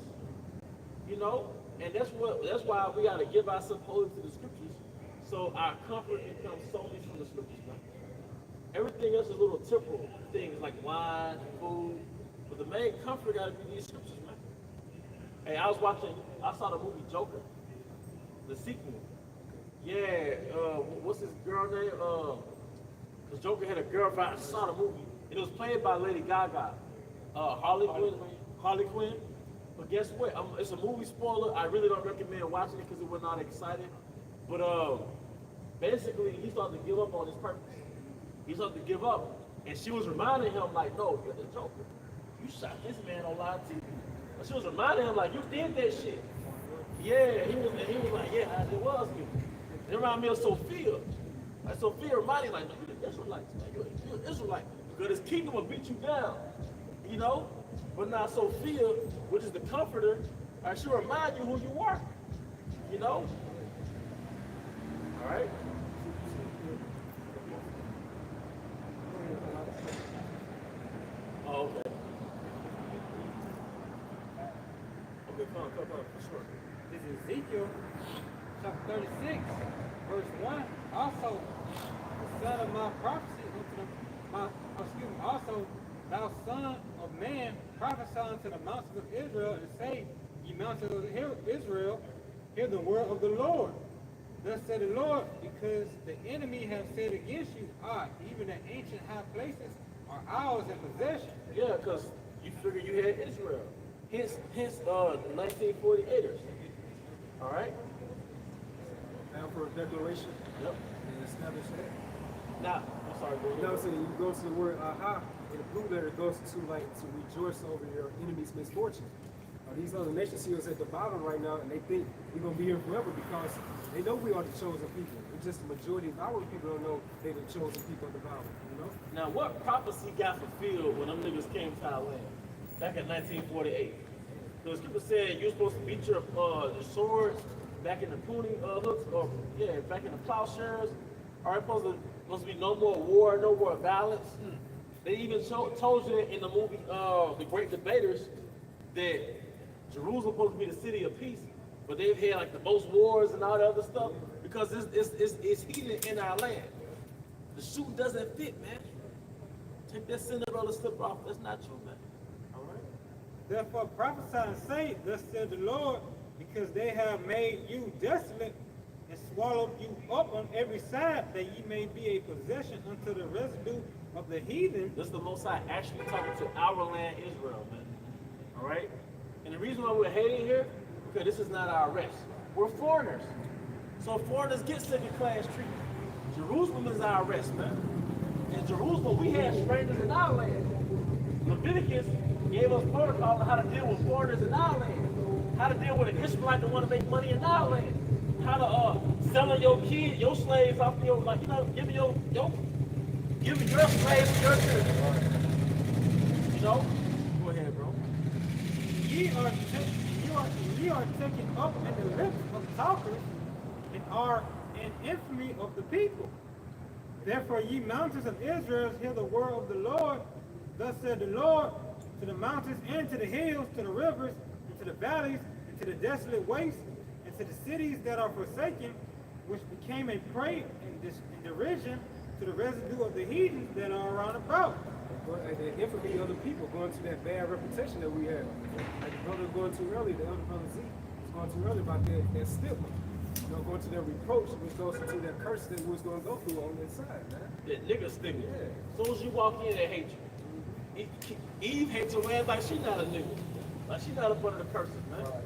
S3: You know? And that's why we gotta give ourselves wholly to the scriptures. So our comfort comes solely from the scriptures, man. Everything else is little temporal things like wine, food. But the main comfort gotta be these scriptures, man. Hey, I saw the movie Joker, the sequel. Yeah, what's his girl name? Because Joker had a girlfriend. I saw the movie. And it was played by Lady Gaga. Harley Quinn. But guess what? It's a movie spoiler. I really don't recommend watching it because it was not exciting. But basically he started to give up on his purpose. He started to give up. And she was reminding him, like, no, you're the Joker. You shot this man on live TV. But she was reminding him, like, you did that shit. Yeah, he was like, yeah, it was me. It reminded me of Sophia. Like, Sophia reminded him, like, no, you're the Israelites, man. You're an Israelite. Because his kingdom will beat you down. You know? But now Sophia, which is the comforter, she'll remind you who you are. You know? All right? Oh, okay. Okay, come on, for sure.
S4: This is Ezekiel chapter 36, verse 1. Also, the son of my prophecy also, thou son of man, prophesy unto the mountains of Israel, and say, ye mountains of Israel, hear the word of the Lord. Thus said the Lord, because the enemy have said against you, even the ancient high places are ours in possession.
S3: Yeah, because you figure you had Israel. Hence the 1948ers. All right?
S7: Now for a declaration
S3: Yep.
S7: and establish that.
S3: Now, I'm sorry, go
S7: You know
S3: ahead.
S7: what I'm saying? You go to the word aha, and the blue letter goes to like to rejoice over your enemy's misfortune. These other nation seals at the bottom right now, and they think we're gonna be here forever because they know we are the chosen people. It's just the majority of our people don't know they're the chosen people of the Bible. You know?
S3: Now, what prophecy got fulfilled when them niggas came to our land back in 1948? Because people said you're supposed to beat your swords back in the pruning hooks, or back in the plowshares. All right, supposed to be no more war, no more violence. They even told you in the movie The Great Debaters that Jerusalem supposed to be the city of peace, but they've had like the most wars and all the other stuff because it's heated in our land. The shoe doesn't fit, man. Take that Cinderella slip off. That's not true, man. All right.
S4: Therefore prophesy and say, thus said the Lord, because they have made you desolate and swallowed you up on every side, that ye may be a possession unto the residue of the heathen.
S3: This is the Most High actually talking to our land, Israel, man. All right? And the reason why we're hating here, because this is not our rest. We're foreigners. So foreigners get second-class treatment. Jerusalem is our rest, man. In Jerusalem, we had strangers in our land. Leviticus gave us protocol on how to deal with foreigners in our land. How to deal with an Israelite that want to make money in our land. How to selling your kids, your slaves off your, like, you know, giving your slaves to your children. You know? Go ahead, bro.
S4: Ye are taken up in the lips of talkers, and are an infamy of the people. Therefore, ye mountains of Israel, hear the word of the Lord. Thus said the Lord, to the mountains and to the hills, to the rivers, and to the valleys, and to the desolate wastes, and to the cities that are forsaken, which became a prey and derision to the residue of the heathens that are around about.
S7: But the infamy of the people going to that bad reputation that we have. Like the brother going too early, the elder brother Z was going too early about that stigma. You know, going to that reproach, which goes into that curse that we was going to go through on that side, man.
S3: That nigga stigma.
S7: Yeah.
S3: As soon as you walk in, they hate you. Eve hates her man like she not a nigga. Like she not up under the curses, man.
S7: Right.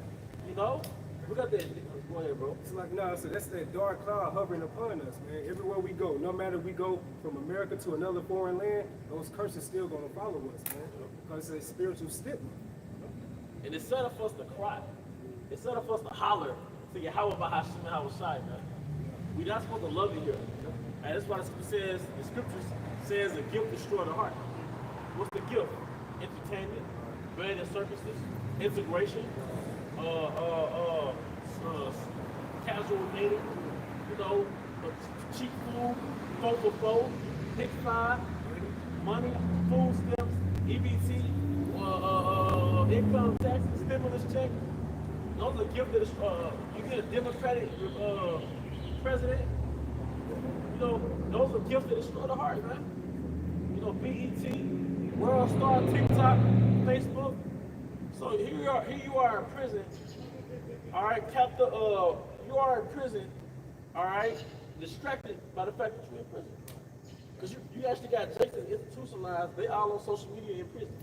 S3: You know? We got that. Go ahead, bro.
S7: It's like, no, so that's that dark cloud hovering upon us, man. Everywhere we go, no matter we go from America to another foreign land, those curses still going to follow us, man. Because it's a spiritual stigma.
S3: And instead of us to cry, instead of us to holler, to get how about Hashem and how shy, man. We're not supposed to love you here. And that's why the scriptures says a gift destroys the heart. What's the gift? Entertainment, bread and circuses, integration, casual dating, you know, cheap food, 4 for 4, pick 5, money, food stamps, EBT, income tax, stimulus check. Those are gifts that you get a Democratic president. You know, those are gifts that destroy the heart, man. You know, BET, World Star, TikTok, Facebook. So here you are in prison. All right, you are in prison. All right, distracted by the fact that you're in prison. Because you actually got Jason institutionalized. They all on social media in prison.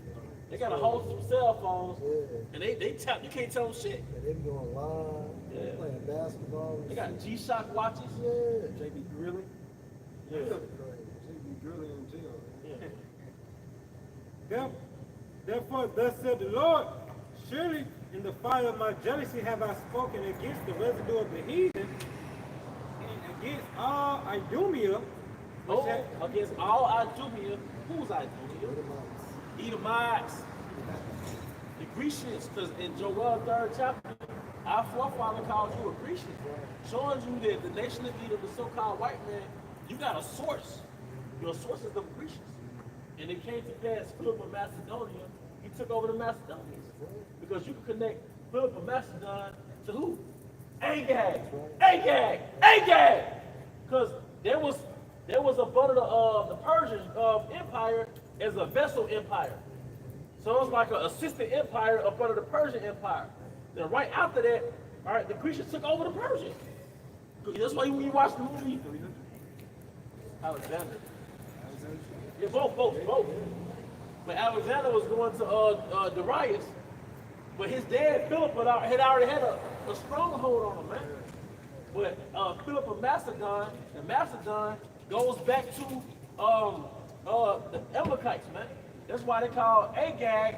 S3: They got a whole some cell phones,
S1: Yeah.
S3: and they tap. You can't tell them shit.
S1: And they be going live.
S3: Yeah.
S1: They playing basketball. And
S3: They got
S1: shit.
S3: G-Shock watches.
S1: Yeah.
S7: JB Grilling.
S3: Yeah.
S7: JB Grilling in jail.
S3: Yeah.
S6: Therefore, thus said the Lord, surely in the fire of my jealousy have I spoken against the residue of the heathen, and against all Idumea, which
S3: Oh,
S6: had,
S3: against all Idumea, who's Idumea? Edomites, the Grecians, because in Joel 3rd chapter, our forefather called you a Grecian, showing you that the nation of Edom, the so-called white man, you got a source. Your source is the Grecians. And it came to pass, Philip of Macedonia, he took over the Macedonians. Because you can connect Philip of Macedon to who? Agag! Agag! Agag! Because there was a part of the Persian empire as a vessel empire. So it's like an assistant empire of part of the Persian empire. Then right after that, all right, the Grecians took over the Persians. That's why when you watch the movie, Alexander. Yeah, both. But Alexander was going to Darius, but his dad Philip had already had a stronghold on him, man. But Philip of Macedon, the Macedon goes back to the Amalekites, man. That's why they call Agag.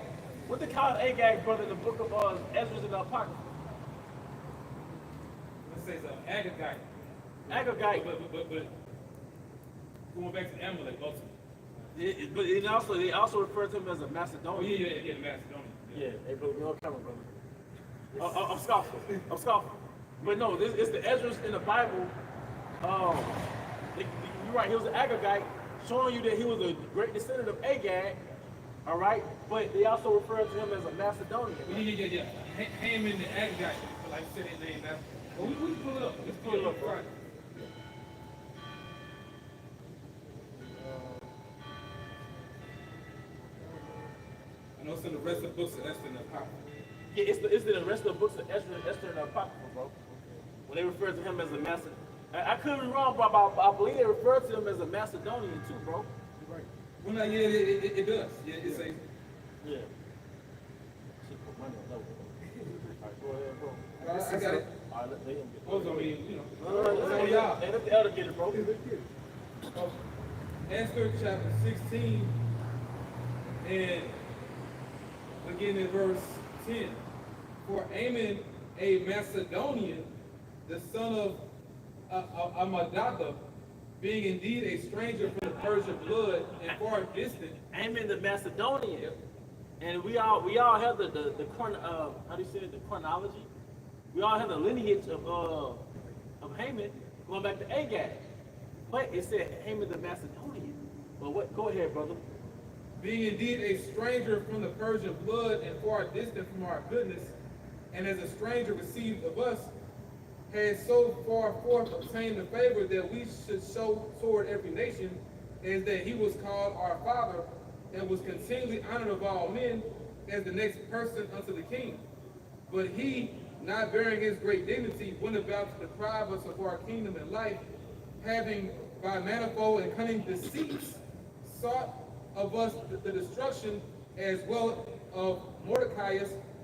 S3: What they call Agag, brother, in the book of Ezra and the Apocrypha?
S4: Let's say so. Agagite.
S3: Agagite.
S4: But going back to Amalek also.
S3: But they also refer to him as a
S4: Oh
S3: Macedonian.
S4: yeah, Macedonian.
S3: Yeah, hey, bro, you're on camera, brother. I'm scoffing. But no, it's the Ezra's in the Bible. You're right, he was an Agagite, showing you that he was a great descendant of Agag, all right? But they also refer to him as a Macedonian.
S4: Yeah. Haman the Agagite, like you said his name now. But we pull it up. Let's pull it up, bro. I know it's in the rest of the books of Esther and the Apocrypha.
S3: Yeah, it's in the rest of the books of Esther and the Apocrypha, bro. When they refer to him as a Macedonian. I could be wrong, bro, but I believe they refer to him as a Macedonian too, bro.
S4: You're right. Well, no, yeah, it does. Yeah, it's a.
S3: Yeah. Should put money on that one. All right, go ahead, bro.
S4: I got it.
S3: All right, let him get it.
S4: Oh, I mean, you know.
S3: No,
S4: y'all.
S3: Hey, let the elder get it, bro.
S4: Esther chapter 16 and begin in verse 10. For Ammon, a Macedonian, the son of Amadatha, being indeed a stranger from the Persian blood and far distant.
S3: Ammon the Macedonian. And we all have the how do you say it, the chronology? We all have the lineage of Haman going back to Agag. But it said Haman the Macedonian. But what? Go ahead, brother.
S4: Being indeed a stranger from the Persian blood and far distant from our goodness, and as a stranger received of us, has so far forth obtained the favor that we should show toward every nation, as that he was called our father, and was continually honored of all men, as the next person unto the king. But he, not bearing his great dignity, went about to deprive us of our kingdom and life, having by manifold and cunning deceits sought of us the destruction, as well of Mordecai,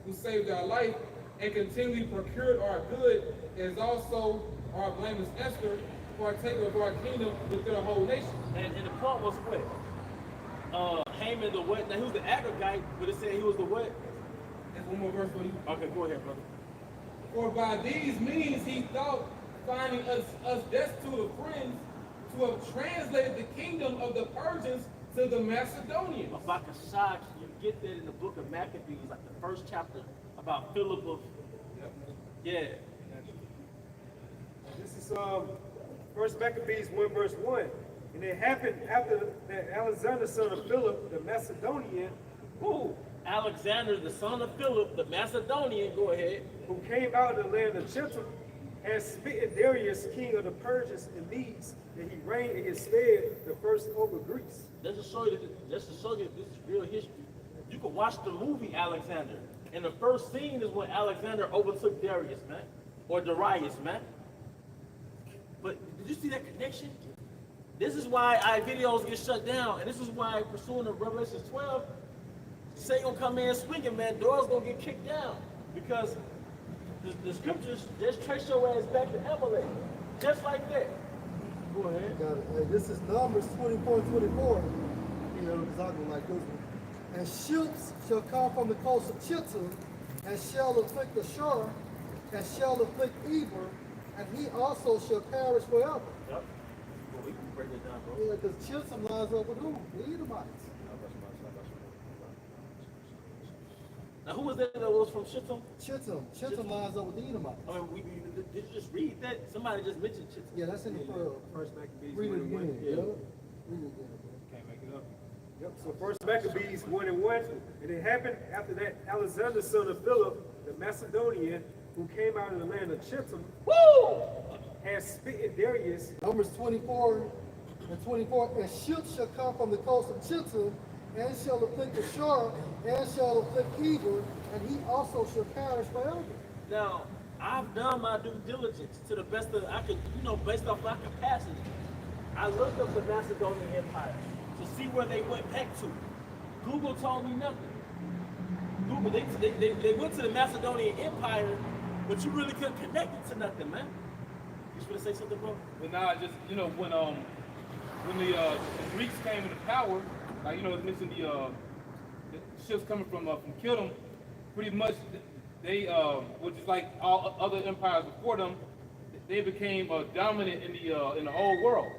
S4: who saved our life, and continually procured our good, as also our blameless Esther, partaker of our kingdom with their whole nation.
S3: And the point was what? Haman the what? Now he was the Agagite, but it said he was the what?
S4: There's one more verse for you.
S3: Okay, go ahead, brother.
S4: For by these means he thought, finding us destitute of friends, to have translated the kingdom of the Persians to the Macedonians.
S3: Abakashak, you get that in the book of Maccabees, like the first chapter about Philip of. Yeah.
S7: This is First Maccabees 1 verse 1. And it happened after that Alexander, son of Philip, the Macedonian,
S3: Who? Alexander, the son of Philip, the Macedonian, go ahead.
S7: who came out of the land of Chittim, had smitten Darius, king of the Persians and Medes, and he reigned in his stead the first over Greece.
S3: Let's just show you that this is real history. You can watch the movie Alexander, and the first scene is when Alexander overtook Darius, man, or Darius, man. But did you see that connection? This is why our videos get shut down, and this is why pursuing of Revelation 12, Satan gonna come in swinging, man. Doors gonna get kicked down because the scriptures just trace your ass back to Amalek, just like that. Go ahead.
S1: Got it. Hey, this is Numbers 24 and 24. You know, because I go like this one. And ships shall come from the coast of Chittim, and shall afflict the shore, and shall afflict Eber, and he also shall perish forever.
S3: Yep. Well, we can break it down, bro.
S1: Yeah, because Chittim lines up with who? The Edomites.
S3: Now, who was that was from Shittim?
S1: Chittim lines up with the Edomites.
S3: I mean, did you just read that? Somebody just mentioned Shittim.
S1: Yeah, that's in the pearl.
S4: First Maccabees
S1: Read it
S4: 1 and 1.
S1: again.
S3: Yeah.
S1: Yeah. Read it again.
S4: Can't make it up.
S7: Yep, so first Maccabees 1 and 1. And it happened after that Alexander, son of Philip, the Macedonian, who came out of the land of Chittim,
S3: Woo!
S7: had smitten Darius.
S1: Numbers 24 and 24. And ships shall come from the coast of Chittim, and shall afflict the shore, and shall afflict Eber, and he also shall perish forever.
S3: Now, I've done my due diligence to the best of I could, based off my capacity. I looked up the Macedonian Empire to see where they went back to. Google told me nothing. Google, they went to the Macedonian Empire, but you really couldn't connect it to nothing, man. You just want to say something, bro?
S4: But now, just when the Greeks came into power, like it's mentioned the ships coming from Chittim, pretty much they which is like all other empires before them, they became dominant in the whole world.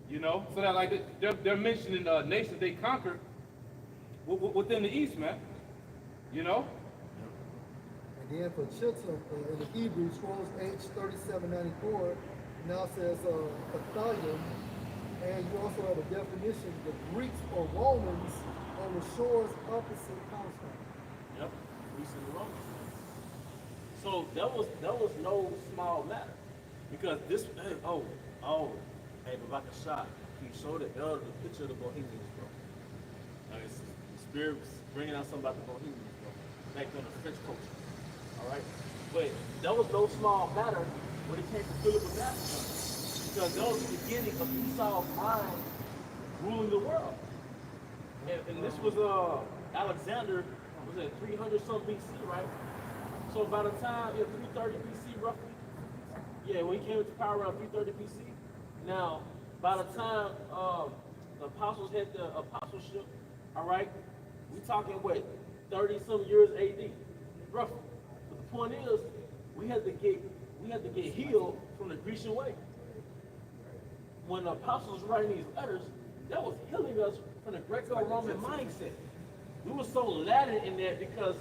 S4: So that like they're mentioning nations they conquered within the East, man.
S1: And then for Chittim, in the Hebrew, scrolls H3794, now says Battalion, and you also have a definition, the Greeks or Romans on the shores opposite Palestine.
S3: Yep, Greece and the Romans. So that was no small matter, because this hey Babaka Shah, he showed the picture of the Bohemians, bro. The Spirit's bringing out something about the Bohemians, bro, back on the French culture. All right, but that was no small matter when it came to Philip of Macedon, because that was the beginning of Esau's mind ruling the world. And this was Alexander, was it 300 something BC, right? So by the time, 330 BC roughly. Yeah, when he came into power around 330 BC. Now, by the time the apostles had the apostleship, all right, we talking what, 30 some years AD, roughly. But the point is, we had to get healed from the Grecian way. When the apostles were writing these letters, that was healing us from the Greco-Roman mindset. We were so Latin in that because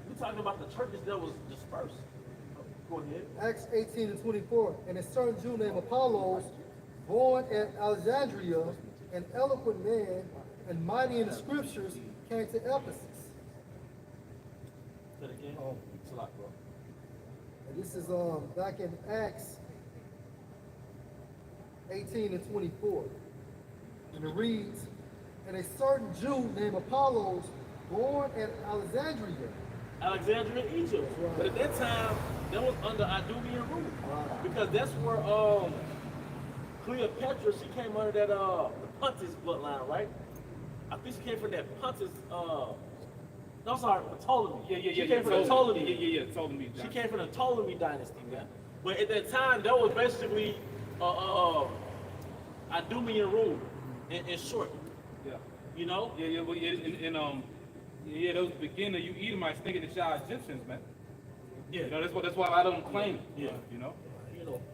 S3: we're talking about the churches that was dispersed. Go ahead.
S1: Acts 18 and 24. And a certain Jew named Apollos, born at Alexandria, an eloquent man and mighty in the scriptures, came to Ephesus.
S3: Say it again. It's a lot, bro.
S1: And this is back in Acts 18 and 24. And it reads, and a certain Jew named Apollos, born at Alexandria.
S3: Alexandria, Egypt.
S1: Right.
S3: But at that time, that was under Idumean rule.
S1: Right.
S3: Because that's where Cleopatra, she came under that the Pontus bloodline, right? I think she came from that Pontus no, sorry, Ptolemy. She came from the Ptolemy.
S4: Ptolemy.
S3: She came from the Ptolemy dynasty, man. But at that time, that was basically Idumean rule, in short.
S4: Yeah.
S3: But
S4: that was the beginning. You Edomites thinking that y'all Egyptians, man.
S3: yeah.
S4: That's why I don't claim it.
S3: Yeah. You know,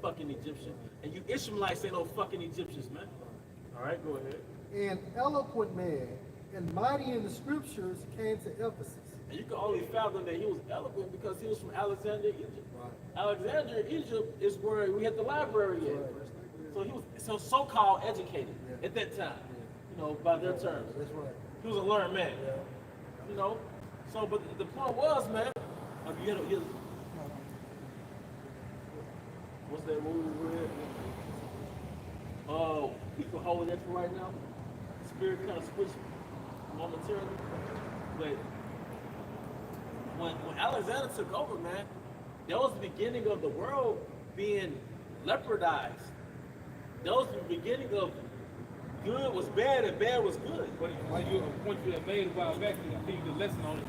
S3: fucking Egyptian. And you Ishmaelites ain't no fucking Egyptians, man. All right, go ahead.
S1: An eloquent man and mighty in the scriptures came to Ephesus.
S3: And you can only fathom that he was eloquent because he was from Alexandria, Egypt.
S1: Right.
S3: Alexandria, Egypt is where we had the library at.
S1: Right.
S3: So he was so-called educated at that time, by their terms.
S1: That's right.
S3: He was a learned man. So, but the point was, man, what's that movie we're in? People holding that for right now. Spirit kind of switched momentarily. But when Alexander took over, man, that was the beginning of the world being leopardized. That was the beginning of good was bad and bad was good.
S4: But like you, a point you had made a while back, I think you could lesson on it.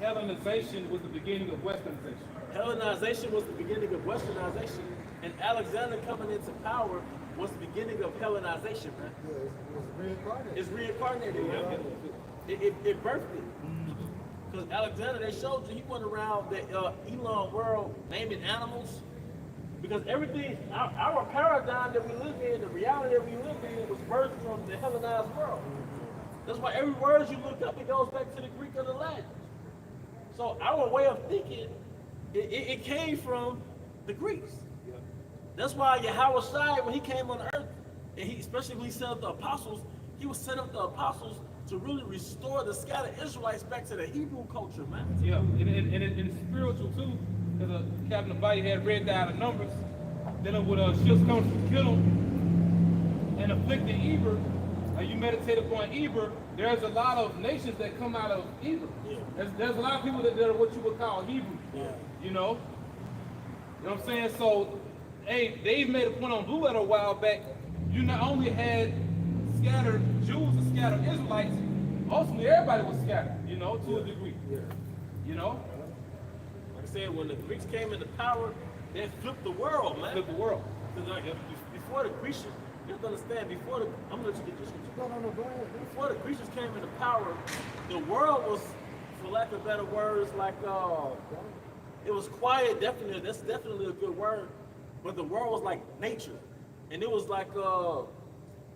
S4: Hellenization was the beginning of Westernization.
S3: Hellenization was the beginning of Westernization, and Alexander coming into power was the beginning of Hellenization, man.
S1: Yeah, it was reincarnated.
S3: It's reincarnated, man. It birthed it. Because Alexander, they showed you, he went around the Elon world naming animals. Because everything, our paradigm that we live in, the reality that we live in, was birthed from the Hellenized world. That's why every word you look up, it goes back to the Greek or the Latin. So our way of thinking, it came from the Greeks. That's why Yahweh Shai, when he came on earth, and especially when he set up the apostles, he was set up the apostles to really restore the scattered Israelites back to the Hebrew culture, man.
S4: Yeah, and it's spiritual too, because Captain Abaya had read that out of Numbers, dealing with ships coming from Kittim and afflicting Eber. You meditate upon Eber, there's a lot of nations that come out of Eber.
S3: Yeah.
S4: There's a lot of people that are what you would call Hebrew.
S3: Yeah.
S4: You know what I'm saying? So, hey, they made a point on Blue Letter a while back. You not only had scattered Jews and scattered Israelites, ultimately everybody was scattered, to a degree.
S1: Yeah.
S3: Like I said, when the Greeks came into power, they flipped the world, man.
S4: Flipped the world.
S3: Because like, before the Grecians, you have to understand, before the, I'm gonna let you get this.
S1: No, go ahead.
S3: Before the Grecians came into power, the world was, for lack of better words, like it was quiet. Definitely, that's definitely a good word. But the world was like nature, and it was like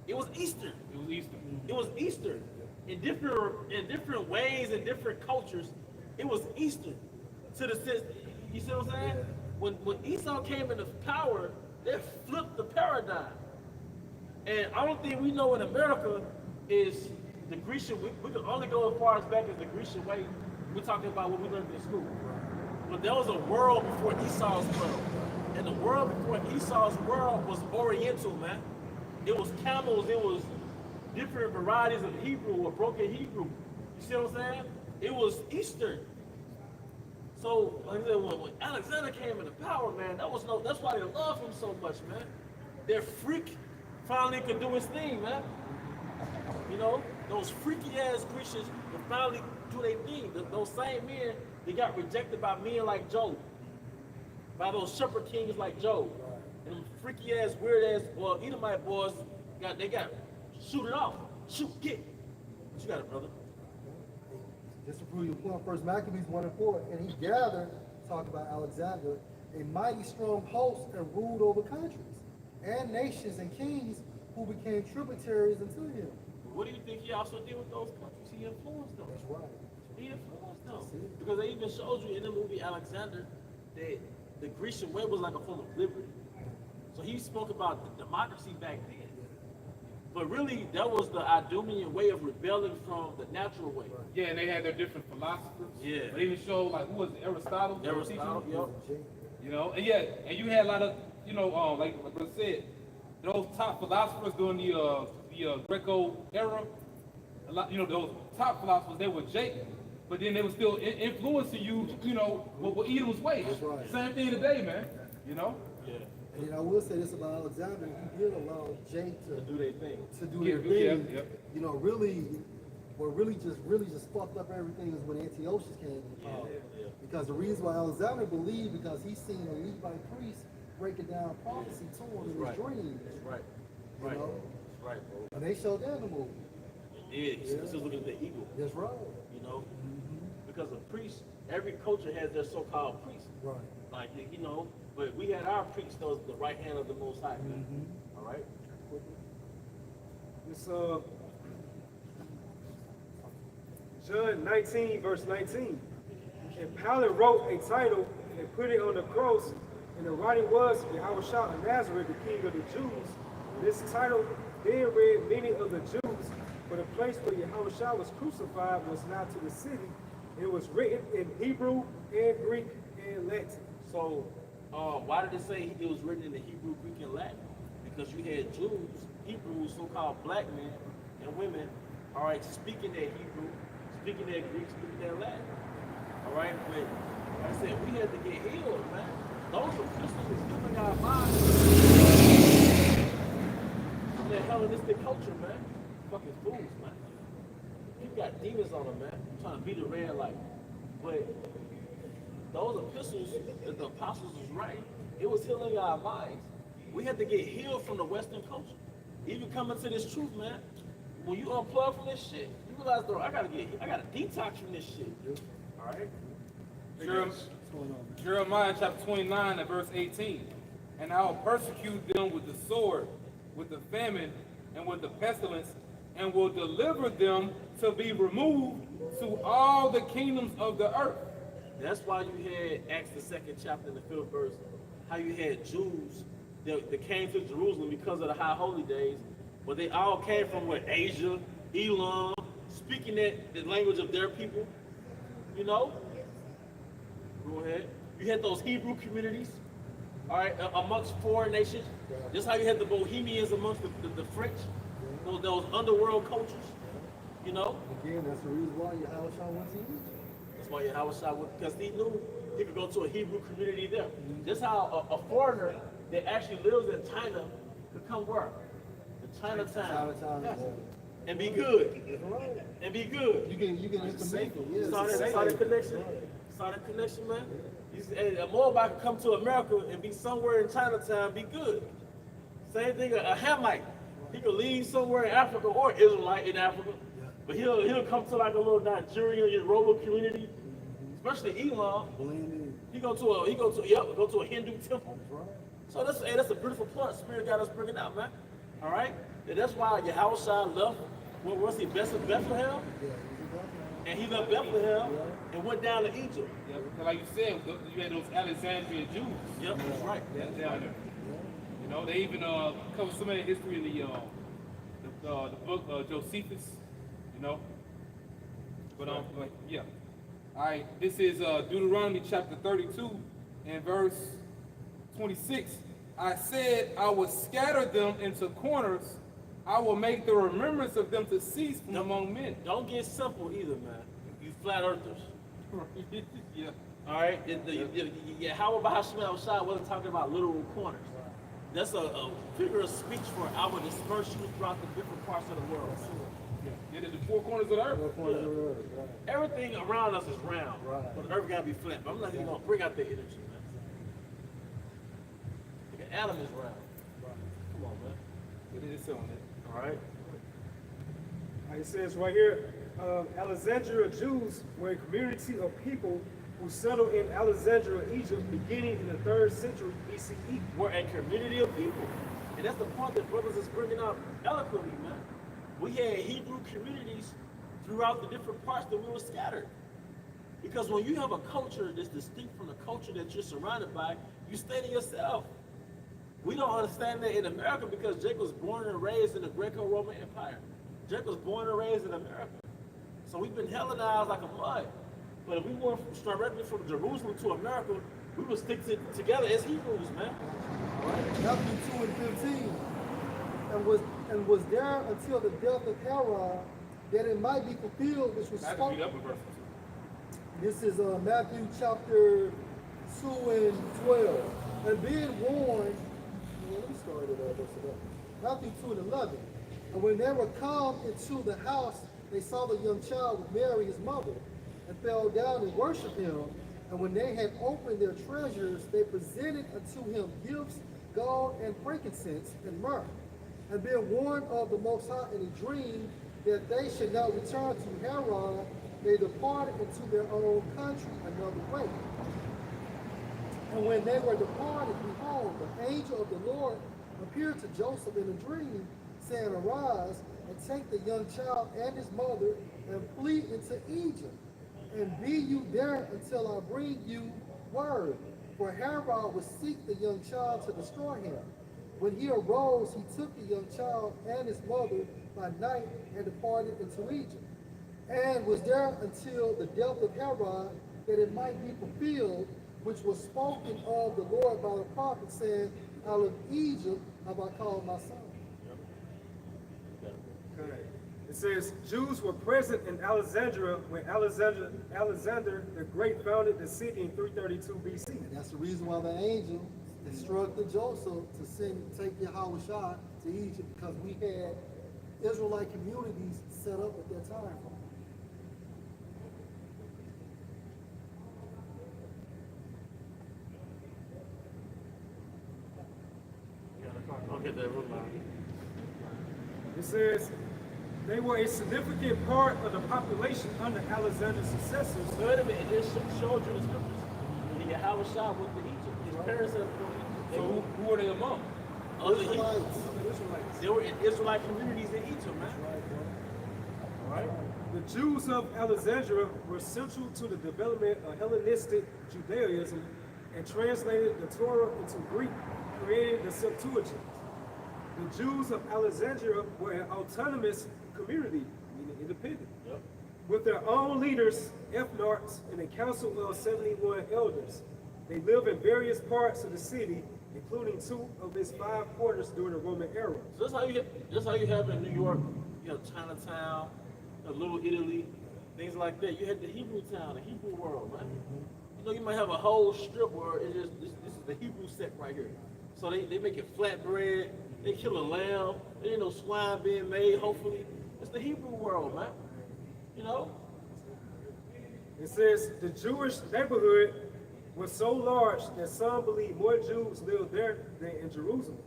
S3: it was Easter.
S4: It was Easter.
S3: It was Easter in different ways and different cultures. It was Easter to the sense. You see what I'm saying? When Esau came into power, they flipped the paradigm. And I don't think we know in America is the Grecian. We can only go as far as back as the Grecian way. We're talking about what we learned in school. But there was a world before Esau's world. And the world before Esau's world was Oriental, man. It was camels, it was different varieties of Hebrew or broken Hebrew. You see what I'm saying? It was Eastern. So, like I said, when Alexander came into power, man, that's why they love him so much, man. Their freak finally could do his thing, man. Those freaky ass Grecians would finally do their thing. Those same men, they got rejected by men like Job. By those shepherd kings like Job. And them freaky ass, weird ass, Edomite boys, they got shoot it off. Shoot, get. What you got it, brother?
S1: Just to prove your point, First Maccabees 1:4, and he gathered, talk about Alexander, a mighty strong host and ruled over countries and nations and kings who became tributaries unto him.
S3: What do you think he also did with those countries? He influenced them.
S1: That's right.
S3: He influenced them. Because they even showed you in the movie Alexander that the Grecian way was like a form of liberty. So he spoke about the democracy back then. But really, that was the Idumean way of rebelling from the natural way.
S4: Yeah, and they had their different philosophers.
S3: Yeah.
S4: They even showed, like, who was it? Aristotle?
S3: Aristotle, yep.
S4: And yeah, and you had a lot of, like I said, those top philosophers during the Greco era, a lot, those top philosophers, they were Jacob, but then they were still influencing you, what Edom's way.
S1: That's right.
S4: Same thing today, man.
S3: Yeah.
S1: And then I will say this about Alexander, he did allow Jake to
S3: Do their thing.
S1: their thing.
S4: Yeah.
S1: Really, what really just fucked up everything is when Antiochus came in power.
S3: Yeah.
S1: Because the reason why Alexander believed, because he seen a Levite priest breaking down prophecy to him in his dreams.
S3: That's right.
S1: You
S3: Right.
S1: know?
S3: That's right, bro.
S1: And they showed that in the movie.
S3: Yeah, he's still looking at the eagle,
S1: That's right.
S3: Because a priest, every culture has their so-called priest.
S1: Right.
S3: Like, but we had our priest, those the right hand of the Most High. All right?
S7: It's John 19, verse 19. And Pilate wrote a title and put it on the cross, and the writing was Yahweh of Nazareth, the King of the Jews. This title then read many of the Jews, for the place where Yahweh was crucified was not to the city. It was written in Hebrew and Greek and Latin.
S3: So, why did it say it was written in the Hebrew, Greek, and Latin? Because you had Jews, Hebrews, so-called black men and women, all right, speaking their Hebrew, speaking their Greek, speaking their Latin. All right, but like I said, we had to get healed, man. Those are Christians that's giving our minds. that Hellenistic culture, man. Fucking fools, man. People got demons on them, man. Trying to beat the red light. But those epistles that the apostles was writing, it was healing our minds. We had to get healed from the Western culture. Even coming to this truth, man. When you unplug from this shit, you realize, though, I gotta detox from this shit. All right.
S4: Jeremiah chapter 29 and verse 18. And I will persecute them with the sword, with the famine, and with the pestilence, and will deliver them to be removed to all the kingdoms of the earth.
S3: That's why you had Acts the 2nd chapter in the 5th verse, how you had Jews that came to Jerusalem because of the high holy days, but they all came from what, Asia, Elam, speaking the language of their people, you know? Go ahead. You had those Hebrew communities, all right, amongst foreign nations. Just how you had the Bohemians amongst the French, those underworld cultures, you know?
S1: Again, that's the reason why Yahushua went to Egypt.
S3: That's why Yahushua went, because he knew he could go to a Hebrew community there. Just how a foreigner that actually lives in China could come work in Chinatown. Yes. And be good. And be good.
S1: You can implement it. Yeah,
S3: Saw that connection? Saw that connection, man? A Moabite could come to America and be somewhere in Chinatown, be good. Same thing, a Hamite. He could leave somewhere in Africa or Israelite in Africa, but he'll come to like a little Nigerian Yoruba community, especially Elam. He go to a Hindu temple. So that's a beautiful point Spirit got us bringing out, man. All right, and that's why Yahushua left. What was he? Bethlehem. And he left Bethlehem and went down to Egypt.
S4: Yeah, because like you said, you had those Alexandrian Jews.
S3: Yep, that's right.
S4: Down there. You know, they even cover some of the history in the book Josephus. You know, but yeah. All right, this is Deuteronomy chapter 32 and verse 26. I said, I will scatter them into corners. I will make the remembrance of them to cease from among men.
S3: Don't get simple either, man. You flat earthers.
S4: Yeah.
S3: All right. How about Hashemah Shai wasn't talking about literal corners? That's a figure of speech for our dispersion throughout the different parts of the world.
S4: Yeah, the four corners of the earth.
S3: Everything around us is round, but the earth gotta be flat. But I'm not even gonna bring out the energy, man. Like an atom is round. Come on, man.
S4: It is on it.
S3: All right.
S7: It says right here, Alexandria Jews were a community of people who settled in Alexandria, Egypt, beginning in the 3rd century BCE.
S3: We're a community of people. And that's the point that brothers is bringing out eloquently, man. We had Hebrew communities throughout the different parts that we were scattered. Because when you have a culture that's distinct from the culture that you're surrounded by, you stay to yourself. We don't understand that in America because Jacob was born and raised in the Greco-Roman Empire. Jacob was born and raised in America. So we've been Hellenized like a mud. But if we went directly from Jerusalem to America, we would stick together as Hebrews, man.
S1: All right. Matthew 2 and 15. And was there until the death of Herod, that it might be fulfilled, which was spoken. This is Matthew chapter 2 and 12. And being warned, let me start it Matthew 2 and 11. And when they were come into the house, they saw the young child with Mary, his mother, and fell down and worshipped him. And when they had opened their treasures, they presented unto him gifts, gold and frankincense and myrrh. And being warned of the Most High in a dream that they should not return to Herod, they departed into their own country another way. And when they were departed, behold, the angel of the Lord appeared to Joseph in a dream, saying, Arise, and take the young child and his mother, and flee into Egypt. And be you there until I bring you word. For Herod would seek the young child to destroy him. When he arose, he took the young child and his mother by night and departed into Egypt. And was there until the death of Herod, that it might be fulfilled, which was spoken of the Lord by the prophet, saying, Out of Egypt have I called my son.
S7: Okay. It says, Jews were present in Alexandria when Alexander the Great founded the city in 332 BC.
S1: And that's the reason why the angel instructed Joseph to take Yahushua to Egypt because we had Israelite communities set up at that time.
S3: Don't get that real loud.
S7: It says they were a significant part of the population under Alexander's successors.
S3: Wait a minute, it just showed you the scriptures. When you Howard Shah went to Egypt, his parents had to go to Egypt.
S4: So who are they among?
S3: Other
S1: Israelites.
S7: Israelites.
S3: They were in Israelite communities in Egypt, man.
S7: Right? The Jews of Alexandria were central to the development of Hellenistic Judaism and translated the Torah into Greek, creating the Septuagint. The Jews of Alexandria were an autonomous community, meaning independent, with their own leaders, ethnarchs, and a council of 71 elders. They live in various parts of the city, including 2 of its 5 quarters during the Roman era.
S3: So that's how you have in New York, you know, Chinatown, Little Italy, things like that. You had the Hebrew town, the Hebrew world, man. You know, you might have a whole strip where it's just this is the Hebrew sect right here. So they make it flatbread, they kill a lamb, there ain't no swine being made, hopefully. It's the Hebrew world, man. You know?
S7: It says the Jewish neighborhood was so large that some believe more Jews lived there than in Jerusalem.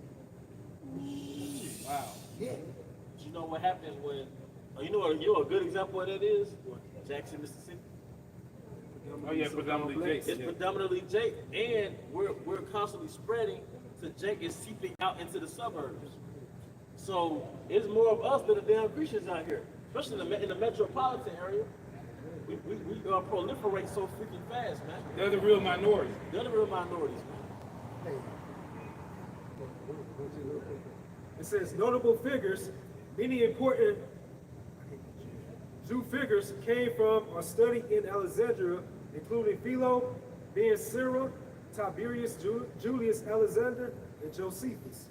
S4: Wow.
S1: Yeah.
S3: But you know what happens when, you know a good example of that is? Jackson, Mississippi.
S4: Oh yeah, predominantly Jakes.
S3: It's
S4: Yeah.
S3: predominantly Jake, and we're constantly spreading, so Jake is seeping out into the suburbs. So it's more of us than the damn Christians out here, especially in the metropolitan area. We proliferate so freaking fast, man.
S4: They're the real minority.
S3: They're the real minorities, man.
S1: Hey.
S7: It says notable figures, many important Jew figures came from or studied in Alexandria, including Philo, Ben Sira, Tiberius, Julius Alexander, and Josephus.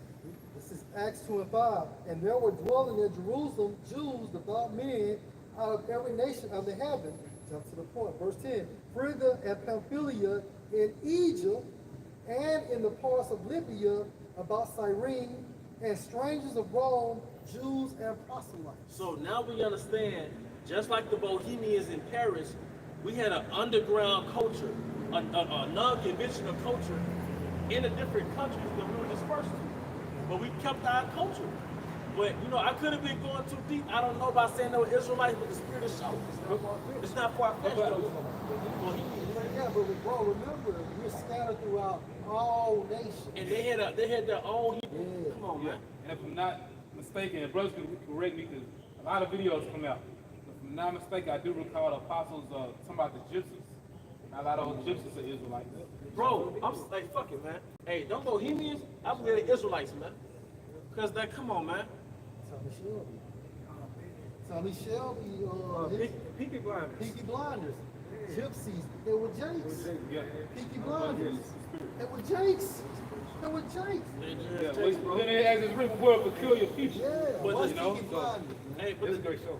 S1: This is Acts 2 and 5. And there were dwelling in Jerusalem Jews, devout men, out of every nation under heaven. Jump to the point. Verse 10. Phrygia and Pamphylia in Egypt, and in the parts of Libya about Cyrene, and strangers of Rome, Jews and proselytes.
S3: So now we understand, just like the Bohemians in Paris, we had an underground culture, a non-conventional culture in the different countries that we were dispersed to. But we kept our culture. But, you know, I could have been going too deep. I don't know about saying they were Israelites, but the spirit is shown. It's not far-fetched.
S1: Yeah, but bro, remember, we're scattered throughout all nations.
S3: And they had their own Hebrew.
S1: Yeah.
S3: Come on,
S4: Yeah.
S3: man.
S4: And if I'm not mistaken, and brothers can correct me because a lot of videos come out. If I'm not mistaken, I do recall the apostles talking about the gypsies. A lot of those gypsies are Israelites.
S3: Bro, I'm like, fuck it, man. Hey, them Bohemians, I believe they're Israelites, man. Because they, come on, man.
S1: Tommy Shelby,
S7: Peaky Blinders.
S1: Peaky Blinders, Gypsies, they were Jakes.
S4: Yeah.
S1: Peaky Blinders, they were Jakes. They were Jakes.
S4: Yeah, then it has this written word peculiar people.
S1: Yeah,
S3: But
S1: watch
S3: you
S4: know,
S1: Peaky
S4: so-
S1: Blinders.
S3: Hey, but
S4: It's a great show.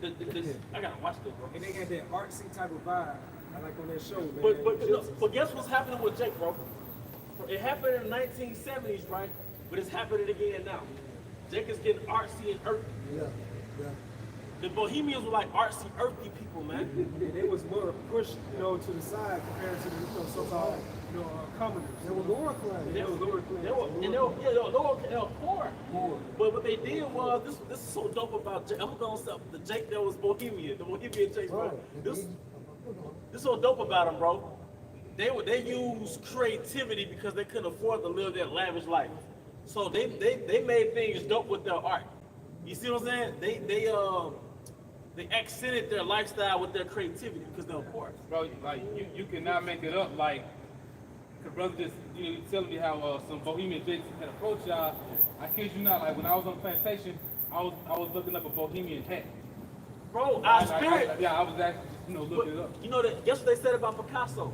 S3: I gotta watch this, bro.
S7: And they got that artsy type of vibe I like on that show, man.
S3: But guess what's happening with Jake, bro? It happened in the 1970s, right? But it's happening again now. Jake is getting artsy and earthy.
S1: Yeah, yeah.
S3: The Bohemians were like artsy, earthy people, man.
S7: And it was more pushed, to the side compared to the so-called, commoners.
S1: They were lower class.
S3: They were poor. They were poor. But what they did was, this is so dope about Jake. I'm gonna say the Jake that was Bohemian, the Bohemian Jake, bro.
S1: Right.
S3: This is so dope about him, bro. They use creativity because they couldn't afford to live that lavish life. So they made things dope with their art. You see what I'm saying? They accented their lifestyle with their creativity because they were poor.
S4: Bro, like you cannot make it up. Like, the brother just, you telling me how some Bohemian Jakes had approached y'all. I kid you not. Like when I was on plantation, I was looking up a Bohemian hat.
S3: Bro, our spirit.
S4: I was actually just, looking it up.
S3: You know that? Guess what they said about Picasso?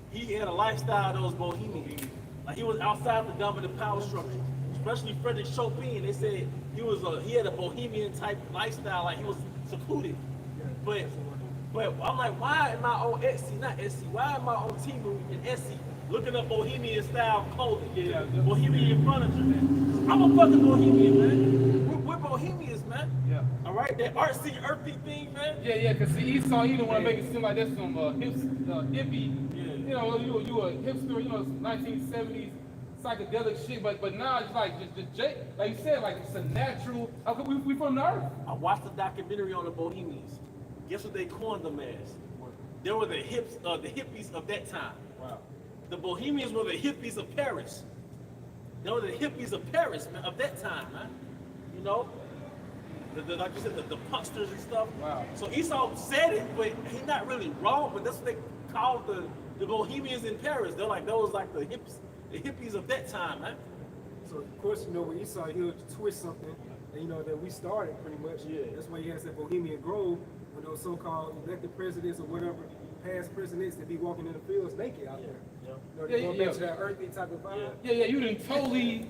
S3: He had a lifestyle that was bohemian. Like he was outside the dominant power structure. Especially Frederick Chopin, they said he had a bohemian type lifestyle, like he was secluded. But I'm like, why am I on Etsy? Not Etsy. Why am I on Temu and Etsy looking up Bohemian style clothing, Bohemian furniture, man. I'm a fucking Bohemian, man. We're Bohemians, man.
S4: Yeah.
S3: All right, that artsy, earthy thing, man.
S4: Yeah, cause see, Esau, he don't want to make it seem like that's some hippie.
S3: Yeah.
S4: You know, you a hipster, you know, 1970s psychedelic shit. But now it's like just like you said, like it's a natural. We from the earth.
S3: I watched a documentary on the Bohemians. Guess what they coined them as? They were the hippies of that time.
S4: Wow.
S3: The Bohemians were the hippies of Paris. They were the hippies of Paris, man, of that time, man. You know? Like you said, the punksters and stuff.
S4: Wow.
S3: So Esau said it, but he's not really wrong, but that's what they called the Bohemians in Paris. They're like those like the hippies of that time, man.
S7: So of course, you know, when Esau, he'll twist something, and you know that we started pretty much.
S3: Yeah.
S7: That's why he has that Bohemian Grove, when those so-called elected presidents or whatever, past presidents, that be walking in the fields naked out there.
S3: Yeah.
S7: You know, they going back to that earthy type of vibe.
S4: Yeah, you done totally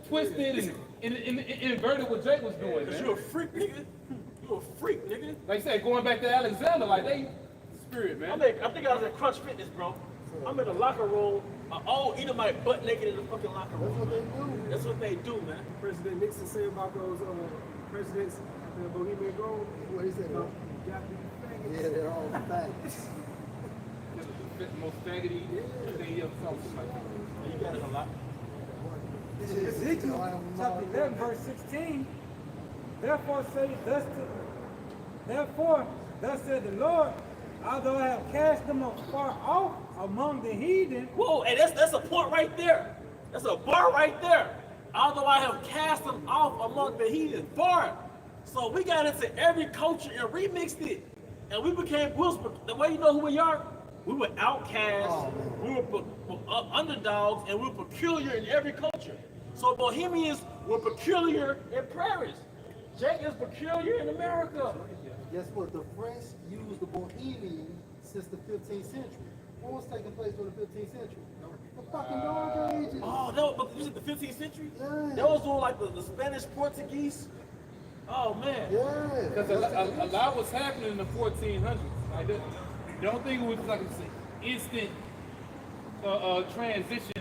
S4: twisted and inverted what Jake was doing,
S3: Cause
S4: man.
S3: you a freak, nigga. You a freak, nigga.
S4: Like I said, going back to Alexander, like they spirit, man.
S3: I think I was at Crunch Fitness, bro. I'm in the locker room. An old Edomite butt naked in the fucking locker
S1: That's what
S3: room.
S1: they do.
S3: That's what they do, man.
S7: President Nixon said about those presidents after the Bohemian Grove.
S1: What he said?
S7: You got to be faggots.
S1: Yeah, they're all facts.
S4: The most faggoty thing you ever saw.
S3: You got it a lot.
S7: This is Ezekiel chapter 11, verse 16. Therefore thus said the Lord, although I have cast them afar off among the heathen.
S3: Whoa, and that's a point right there. That's a bar right there. Although I have cast them off among the heathen, bar. So we got into every culture and remixed it, and we became the way you know who we are. We were outcasts, we were underdogs, and we were peculiar in every culture. So Bohemians were peculiar in Paris. Jake is peculiar in America.
S1: Guess what? The French used the Bohemian since the 15th century. What was taking place during the 15th century? The fucking Dark Ages.
S3: Oh, no, was it the 15th century?
S1: Yeah.
S3: That was doing like the Spanish, Portuguese. Oh, man.
S1: Yeah.
S4: Because a lot was happening in the 1400s. Like don't think it was like an instant transition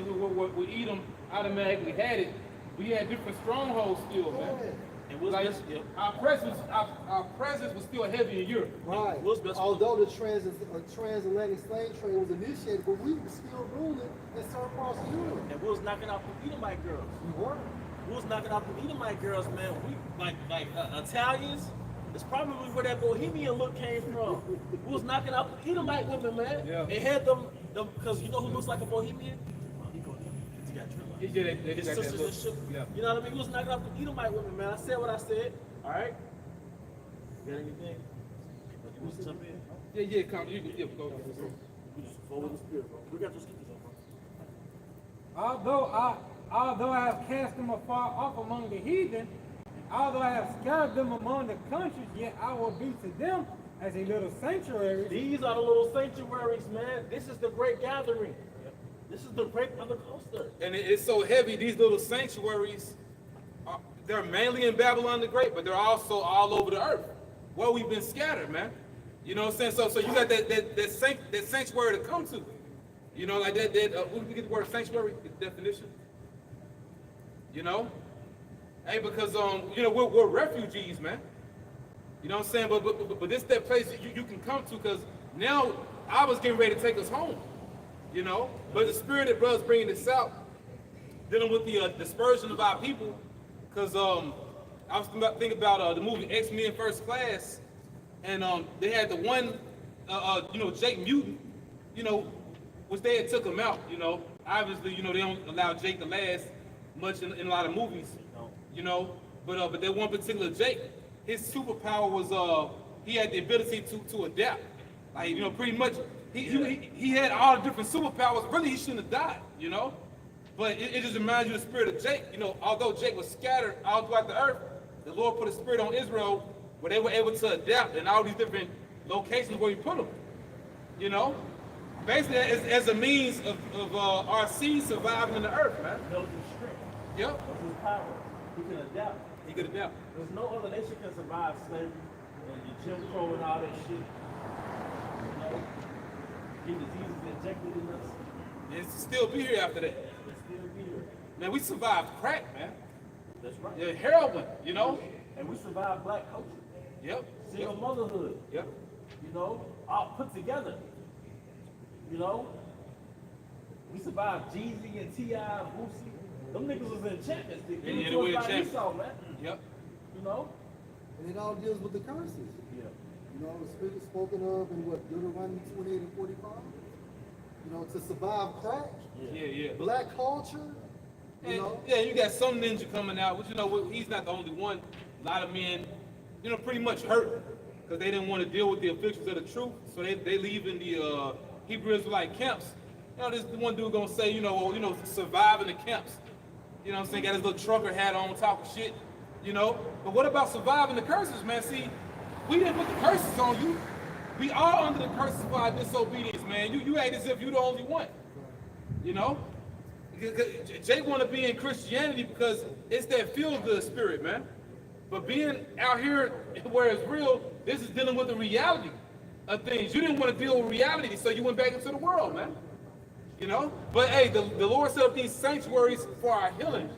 S4: with Edom automatically had it. We had different strongholds still, man.
S3: And Will's
S4: Like
S3: best, yeah.
S4: our presence was still heavy in Europe.
S1: Right.
S3: Will's best-
S1: Although the transatlantic slave trade was initiated, but we were still ruling in certain parts of Europe.
S3: And we was knocking out the Edomite girls.
S1: We were.
S3: We was knocking out the Edomite girls, man. We like Italians. It's probably where that Bohemian look came from. We was knocking out the Edomite women, man.
S4: Yeah.
S3: They had them because you know who looks like a Bohemian? Oh, he got dreadlocks.
S4: Yeah, they
S3: His
S4: got that
S3: sisters
S4: look.
S3: and shit.
S4: Yeah.
S3: You know what I mean? We was knocking out the Edomite women, man. I said what I said. All right. You got anything? You want to jump in?
S4: Yeah, come. You go.
S3: We just forward the spirit, bro. We got the scriptures on, bro.
S7: Although I have cast them afar off among the heathen, although I have scattered them among the countries, yet I will be to them as a little sanctuary.
S3: These are the little sanctuaries, man. This is the great gathering. This is the great Pentecoster.
S4: And it's so heavy. These little sanctuaries, they're mainly in Babylon the Great, but they're also all over the earth. Where we've been scattered, man. You know what I'm saying? So you got that sanctuary to come to. You know, like that. Where did we get the word sanctuary? The definition. You know, hey, because you know, we're refugees, man. You know what I'm saying? But this that place that you can come to, because now I was getting ready to take us home. You know, but the spirit that brothers bringing this out, dealing with the dispersion of our people, because I was thinking about the movie X-Men First Class, and they had the one, you know, Jake Mutant, you know, which they had took him out. You know, obviously, you know, they don't allow Jake to last much in a lot of movies. You know, but that one particular Jake, his superpower was he had the ability to adapt. Like, you know, pretty much he had all the different superpowers. Really, he shouldn't have died. You know. But it just reminds you of the spirit of Jake. You know, although Jake was scattered all throughout the earth, the Lord put a spirit on Israel where they were able to adapt in all these different locations where he put them. You know? Basically, as a means of our seed surviving in the earth, man.
S3: That was his strength.
S4: Yep.
S3: That was his power. He can adapt.
S4: He could adapt.
S3: There's no other nation can survive slavery and the Jim Crow and all that shit. You know? Get diseases injected in us.
S4: And it's still be here after that.
S3: Let's still be here.
S4: Man, we survived crack, man.
S3: That's right.
S4: Yeah, heroin, you know?
S3: And we survived black culture,
S4: Yep.
S3: single motherhood,
S4: Yep.
S3: you know, all put together. You know, we survived Jeezy and T.I. and Boosie. Them niggas was in champions. They
S4: Yeah, they
S3: was
S4: were in
S3: by
S4: champions.
S3: Esau, man.
S4: Yep.
S3: You know?
S1: And it all deals with the curses.
S3: Yeah.
S1: You know, it's spoken of in what, Deuteronomy 28 and 45? You know, to survive crack,
S4: Yeah.
S1: black culture, you
S4: And,
S1: know.
S4: yeah, you got some ninja coming out, but you know, he's not the only one. A lot of men, you know, pretty much hurt because they didn't want to deal with the afflictions of the truth. So they leave in the Hebrew Israelite camps. You know, this one dude gonna say, survive in the camps. You know what I'm saying? Got his little trucker hat on, talking shit. You know, but what about surviving the curses, man? See, we didn't put the curses on you. We are under the curses for our disobedience, man. You act as if you're the only one. You know? Jay want to be in Christianity because it's that feel-good spirit, man. But being out here where it's real, this is dealing with the reality of things. You didn't want to deal with reality, so you went back into the world, man. You know? But hey, the Lord set up these sanctuaries for our healing.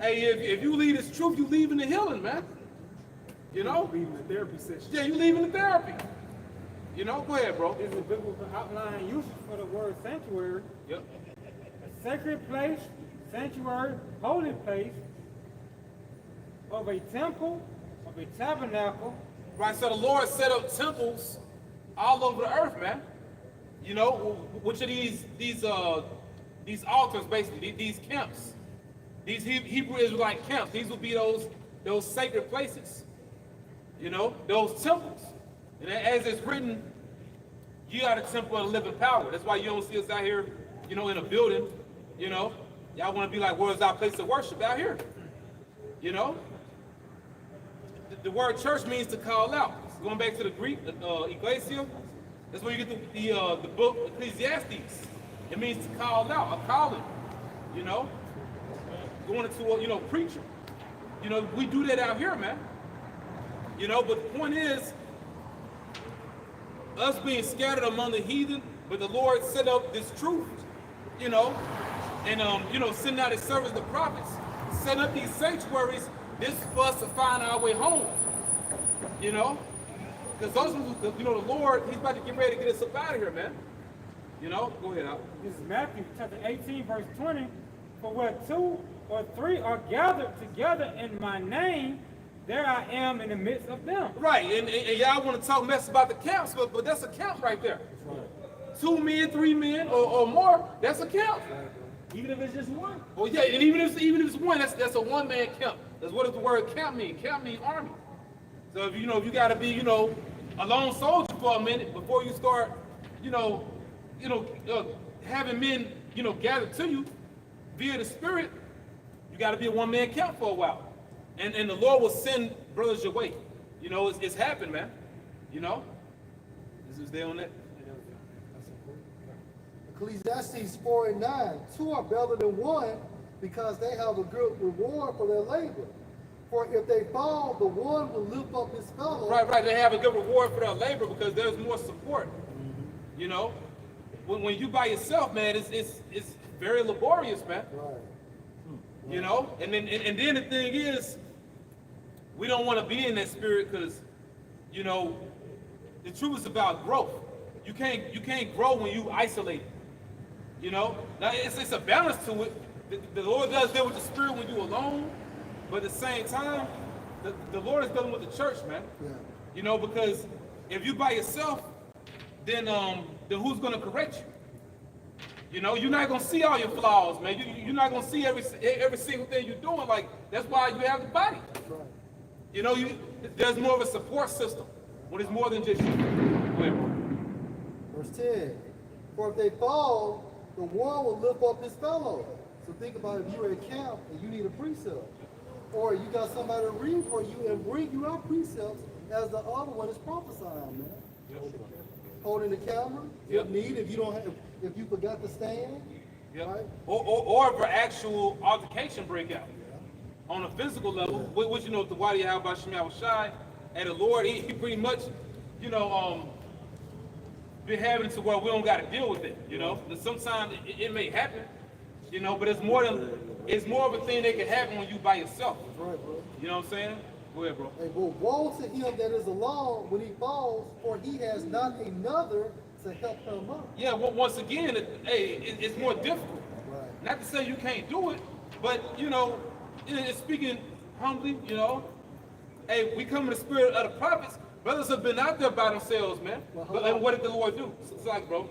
S4: Hey, if you leave this truth, you leave in the healing, man. You know?
S7: Leaving the therapy session.
S4: Yeah, you leave in the therapy. You know? Go ahead, bro.
S6: There's a biblical outline usage for the word sanctuary.
S4: Yep.
S6: A sacred place, sanctuary, holy place of a temple, of a tabernacle.
S4: Right, so the Lord set up temples all over the earth, man. You know, which are these altars, basically, these camps, these Hebrew Israelite camps. These would be those sacred places. You know, those temples. And as it's written, you are the temple of the living power. That's why you don't see us out here, you know, in a building. You know, y'all want to be like, where's our place of worship? Out here. You know, the word church means to call out. Going back to the Greek, ecclesia, that's where you get the book Ecclesiastes. It means to call out, a calling. You know, going into preacher. You know, we do that out here, man. You know, but the point is, us being scattered among the heathen, but the Lord set up this truth, you know, and sending out his servants, the prophets, setting up these sanctuaries. This is for us to find our way home. You know, because the Lord, he's about to get ready to get us up out of here, man. You know, go ahead, Al.
S6: This is Matthew chapter 18, verse 20. For where 2 or 3 are gathered together in my name, there I am in the midst of them.
S4: Right, and y'all want to talk mess about the camps, but that's a camp right there. 2 men, 3 men, or more, that's a camp.
S3: Even if it's just one.
S4: Well, yeah, and even if it's one, that's a one-man camp. That's what does the word camp mean? Camp means army. So if you got to be a lone soldier for a minute before you start having men gathered to you via the Spirit, you got to be a one-man camp for a while. And the Lord will send brothers your way. You know, it's happened, man. You know? Is there on that?
S1: Ecclesiastes 4 and 9. 2 are better than 1 because they have a good reward for their labor. For if they fall, the one will lift up his fellow.
S4: Right. They have a good reward for their labor because there's more support. You know? When you by yourself, man, it's very laborious, man.
S1: Right.
S4: You know? And then the thing is, we don't want to be in that spirit because, the truth is about growth. You can't grow when you isolate. You know? Now it's a balance to it. The Lord does deal with the spirit when you're alone, but at the same time, the Lord is dealing with the church, man.
S1: Yeah.
S4: You know, because if you by yourself, then who's gonna correct you? You know, you're not gonna see all your flaws, man. You're not gonna see every single thing you're doing. Like, that's why you have the body.
S1: That's right.
S4: You know, there's more of a support system when it's more than just you. Go ahead, bro.
S1: Verse 10. For if they fall, the one will lift up his fellow. So think about if you're at camp and you need a precept. Or you got somebody to read for you and bring you out precepts as the other one is prophesying, man.
S4: Yep.
S1: Holding the camera,
S4: Yep.
S1: if need, if you forgot to stand.
S4: Yep.
S1: Right?
S4: Or if an actual altercation break out on a physical level, which the Wadi Al Bashim was shy, and the Lord, he pretty much, been having it to where we don't got to deal with it. You know, sometimes it may happen. You know, but it's more of a thing that can happen when you by yourself.
S1: That's right, bro.
S4: You know what I'm saying? Go ahead, bro.
S1: Hey, but woe to him that is alone when he falls, for he has not another to help him up.
S4: Yeah, well, once again, it's more difficult.
S1: Right.
S4: Not to say you can't do it, but you know, it's speaking humbly, you know. Hey, we come in the spirit of the prophets. Brothers have been out there by themselves, man. But what did the Lord do? It's like, bro.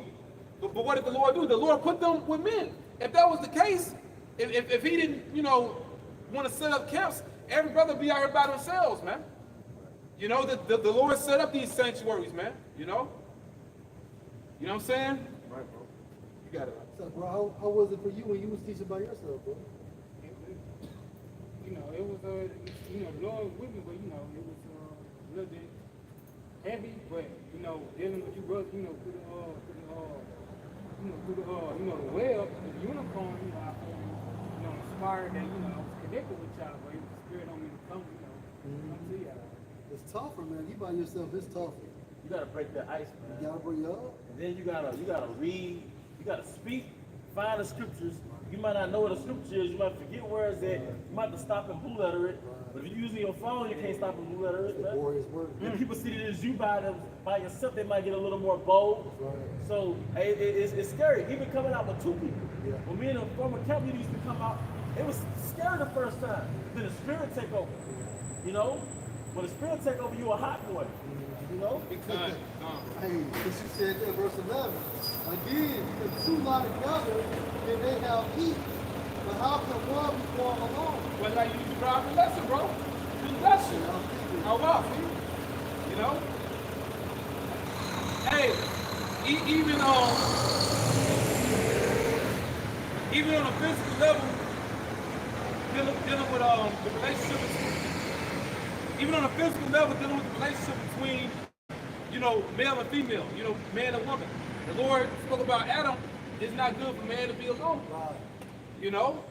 S4: But what did the Lord do? The Lord put them with men. If that was the case, if he didn't, you know, want to set up camps, every brother be out here by themselves, man. You know, the Lord set up these sanctuaries, man. You know what I'm saying? Right, bro. You got it.
S1: So, bro, how was it for you when you was teaching by yourself, bro?
S6: You know, it was, you know, the Lord was with me, but, you know, it was a little bit heavy, but, you know, dealing with you brothers, you know, through the web, the unicorn, you know, I feel, you know, inspired that, you know, I was connected with y'all, but it was the spirit on me to come, you know, come to y'all.
S1: It's tougher, man. You by yourself, it's tougher.
S3: You gotta break the ice, man.
S1: You gotta bring it up.
S3: And then you gotta read, you gotta speak, find the scriptures. You might not know what the scripture is, you might forget where it's at, you might have to stop and blue letter it. But if you're using your phone, you can't stop and blue letter it, man.
S1: Warriors work.
S3: And people see that as you by yourself, they might get a little more bold.
S1: Right.
S3: So it's scary. Even coming out with two people.
S1: Yeah.
S3: When me and a former camp leader used to come out, it was scary the first time. Then the spirit take over. You know? When the spirit take over, you a hot boy. You know?
S1: Hey, since you said that, verse 11. Again, if two lie together, then they have heat. But how can one be formed alone?
S4: Well, like you drive the lesson, bro. Do the lesson. How about you? You know? Hey, even on a physical level, dealing with the relationship, even on a physical level, dealing with the relationship between, you know, male and female, you know, man and woman. The Lord spoke about Adam. It's not good for man to be alone.
S1: Right.
S4: You know?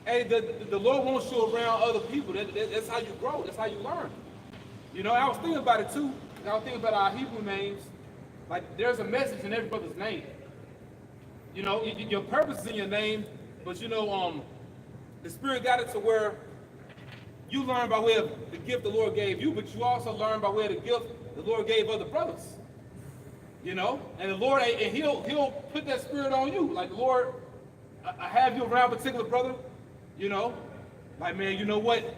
S4: Hey, the Lord wants you around other people. That's how you grow. That's how you learn. You know, I was thinking about it too. I was thinking about our Hebrew names. Like, there's a message in every brother's name. You know, your purpose is in your name, but you know, the Spirit got it to where you learn by way of the gift the Lord gave you, but you also learn by way of the gift the Lord gave other brothers. You know, and the Lord, and He'll put that Spirit on you. Like, the Lord, I have you around a particular brother. You know, like, man, you know what?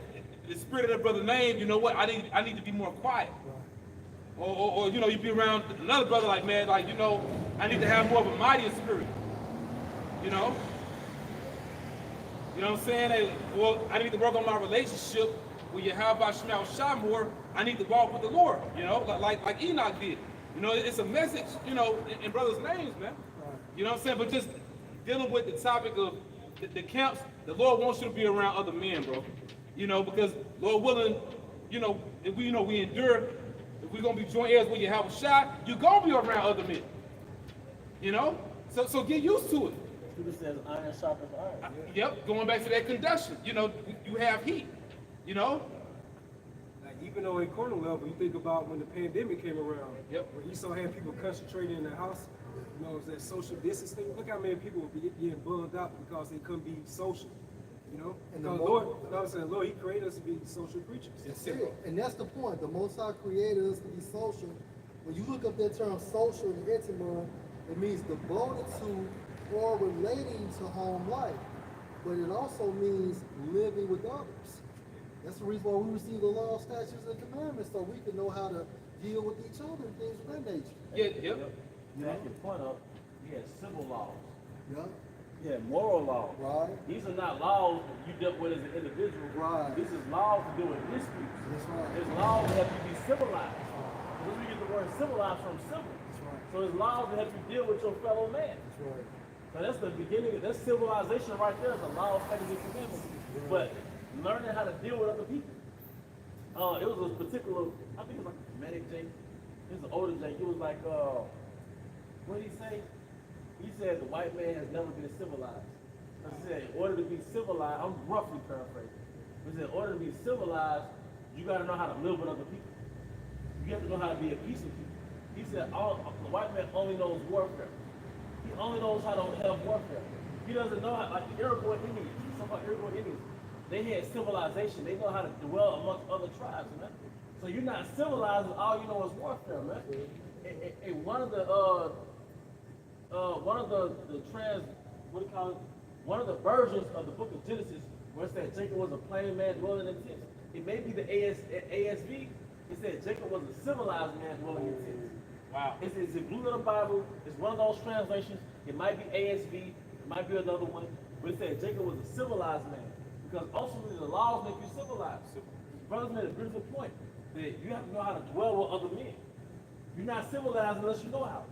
S4: The spirit of that brother name, you know what? I need to be more quiet. Or you know, you be around another brother, like, man, like, you know, I need to have more of a mightier spirit. You know? You know what I'm saying? Hey, well, I need to work on my relationship with Yahweh Shema Shah more. I need to walk with the Lord, you know, like Enoch did. You know, it's a message, you know, in brothers' names, man. You know what I'm saying? But just dealing with the topic of the camps, the Lord wants you to be around other men, bro. You know, because Lord willing, you know, if we endure, if we're gonna be joint heirs with Yahweh Shai, you're gonna be around other men. You know? So get used to it.
S3: Scripture says iron sharpens iron.
S4: Yep, going back to that conduction. You know, you have heat. You know?
S7: Like, even on a corner level, you think about when the pandemic came around.
S4: Yep.
S7: Where Esau had people concentrating in the house. You know, it's that social distancing. Look how many people would be getting bugged out because they couldn't be social. You know?
S1: And
S7: because
S1: the
S7: Lord, I'm saying, Lord, He created us to be social creatures.
S1: That's it. And that's the point. The Most High created us to be social. When you look up that term social in the etymology, it means devoted to or relating to home life. But it also means living with others. That's the reason why we receive the law, statutes, and commandments, so we can know how to deal with each other and things of that nature.
S4: Yeah, yep.
S3: You back your point up, you had civil laws.
S1: Yeah.
S3: You had moral laws.
S1: Right.
S3: These are not laws you dealt with as an individual.
S1: Right.
S3: This is laws to deal with disputes.
S1: That's right.
S3: There's laws that have to be civilized. Because we get the word civilized from civil.
S1: That's right.
S3: So there's laws that have to deal with your fellow man.
S1: That's right.
S3: So that's the beginning. That's civilization right there. The laws, statutes, and commandments. But learning how to deal with other people. It was a particular, I think it was like a medic Jake. He was an older Jake. He was like, what did he say? He said the white man has never been civilized. He said in order to be civilized, I'm roughly paraphrasing. He said in order to be civilized, you got to know how to live with other people. You have to know how to be at peace with people. He said the white man only knows warfare. He only knows how to have warfare. He doesn't know how, like the Iroquois Indians, some of the Iroquois Indians, they had civilization. They know how to dwell amongst other tribes, man. So you're not civilized and all you know is warfare, man. And one of the one of the versions of the book of Genesis where it said Jacob was a plain man dwelling in tents. It may be the ASV. It said Jacob was a civilized man dwelling in tents. Wow. It's the Blue Letter Bible. It's one of those translations. It might be ASV. It might be another one. But it said Jacob was a civilized man. Because ultimately the laws make you civilized. Brothers made a beautiful point that you have to know how to dwell with other men. You're not civilized unless you know how.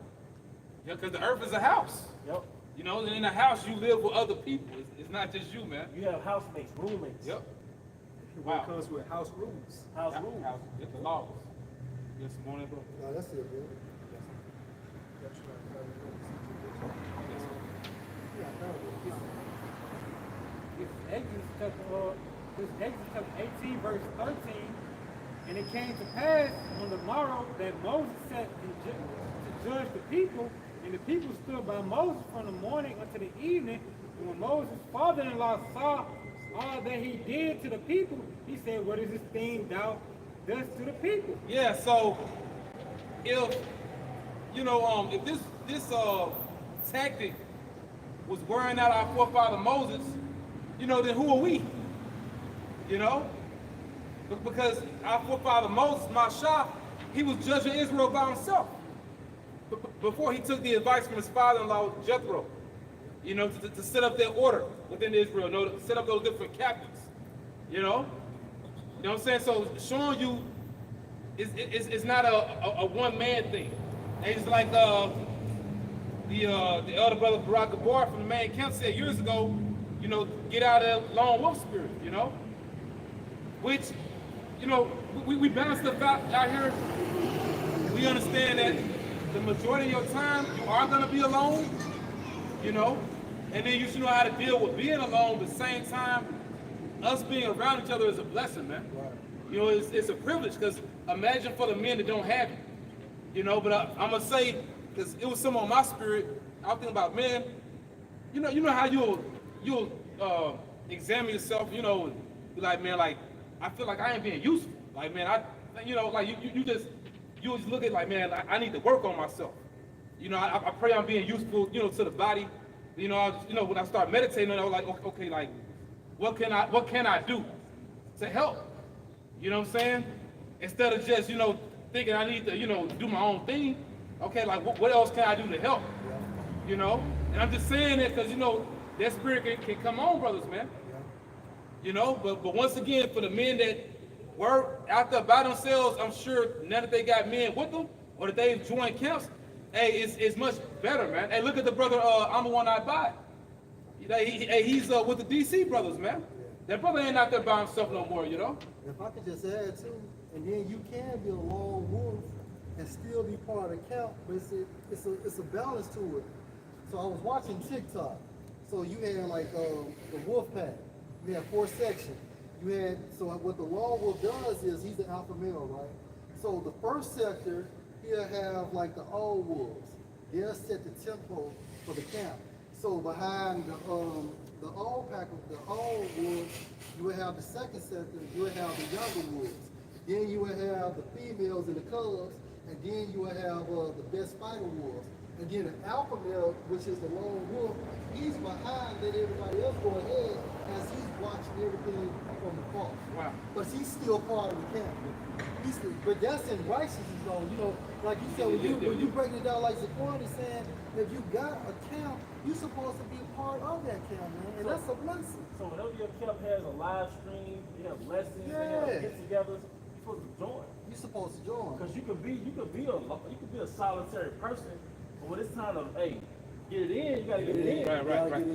S4: Yeah, because the earth is a house.
S3: Yep.
S4: You know, and in a house you live with other people. It's not just you, man.
S3: You have housemates, roommates.
S4: Yep.
S7: When it comes with house rules.
S3: House rules.
S4: Yes, the laws. Yes, morning, bro.
S1: No, that's it, bro.
S6: It's Exodus chapter 18, verse 13. And it came to pass on the morrow that Moses sat to judge the people, and the people stood by Moses from the morning until the evening. And when Moses' father-in-law saw all that he did to the people, he said, "What is this thing thou dost to the people?"
S4: Yeah, so if you know, if this tactic was wearing out our forefather Moses, you know, then who are we? You know? Because our forefather Moses, Mashah, he was judging Israel by himself. Before he took the advice from his father-in-law, Jethro, you know, to set up their order within Israel, you know, to set up those different captains, you know? You know what I'm saying? So showing you it's not a one-man thing. And it's like the elder brother Barack Obama from the main camp said years ago, you know, get out of that lone wolf spirit, you know? Which, you know, we balance stuff out here. We understand that the majority of your time, you are going to be alone, you know? And then you should know how to deal with being alone, but at the same time, us being around each other is a blessing, man. Right. You know, it's a privilege, because imagine for the men that don't have it, you know? But I'm going to say, because it was some on my spirit, I was thinking about, man, you know how you'll examine yourself, you know, and be like, man, like, I feel like I ain't being useful. Like, man, you know, like you just look at like, man, I need to work on myself. You know, I pray I'm being useful, you know, to the body. You know, when I start meditating, I was like, okay, like, what can I do to help? You know what I'm saying? Instead of just, you know, thinking I need to, you know, do my own thing. Okay, like, what else can I do to help? You know? And I'm just saying that because, you know, that spirit can come on, brothers, man. You know, but once again, for the men that were out there by themselves, I'm sure now that they got men with them or that they've joined camps, hey, it's much better, man. Hey, look at the brother I'm the one I buy. He's with the DC brothers, man. That brother ain't out there by himself no more, you know.
S1: If I could just add too, and then you can be a lone wolf and still be part of the camp, but it's a balance to it. So I was watching TikTok. So you had like the wolf pack. You had 4 sections. So what the lone wolf does is he's an alpha male, right? So the first sector, he'll have like the old wolves. They'll set the tempo for the camp. So behind the old pack of the old wolves, you would have the second sector, you would have the younger wolves. Then you would have the females and the cubs, and then you would have the best fighter wolves. And then the alpha male, which is the lone wolf, he's behind, let everybody else go ahead as he's watching everything from the far.
S4: Wow.
S1: But he's still part of the camp. But that's in righteousness though, you know, like you said, when you break it down like Zaquan is saying, if you got a camp, you're supposed to be a part of that camp, man, and that's a blessing.
S3: So whenever your camp has a live stream, you have lessons, you have get-togethers, you're supposed to join.
S1: You're supposed to join.
S3: Because you could be a solitary person, but when it's time to get it in, you gotta get it in.
S4: Right.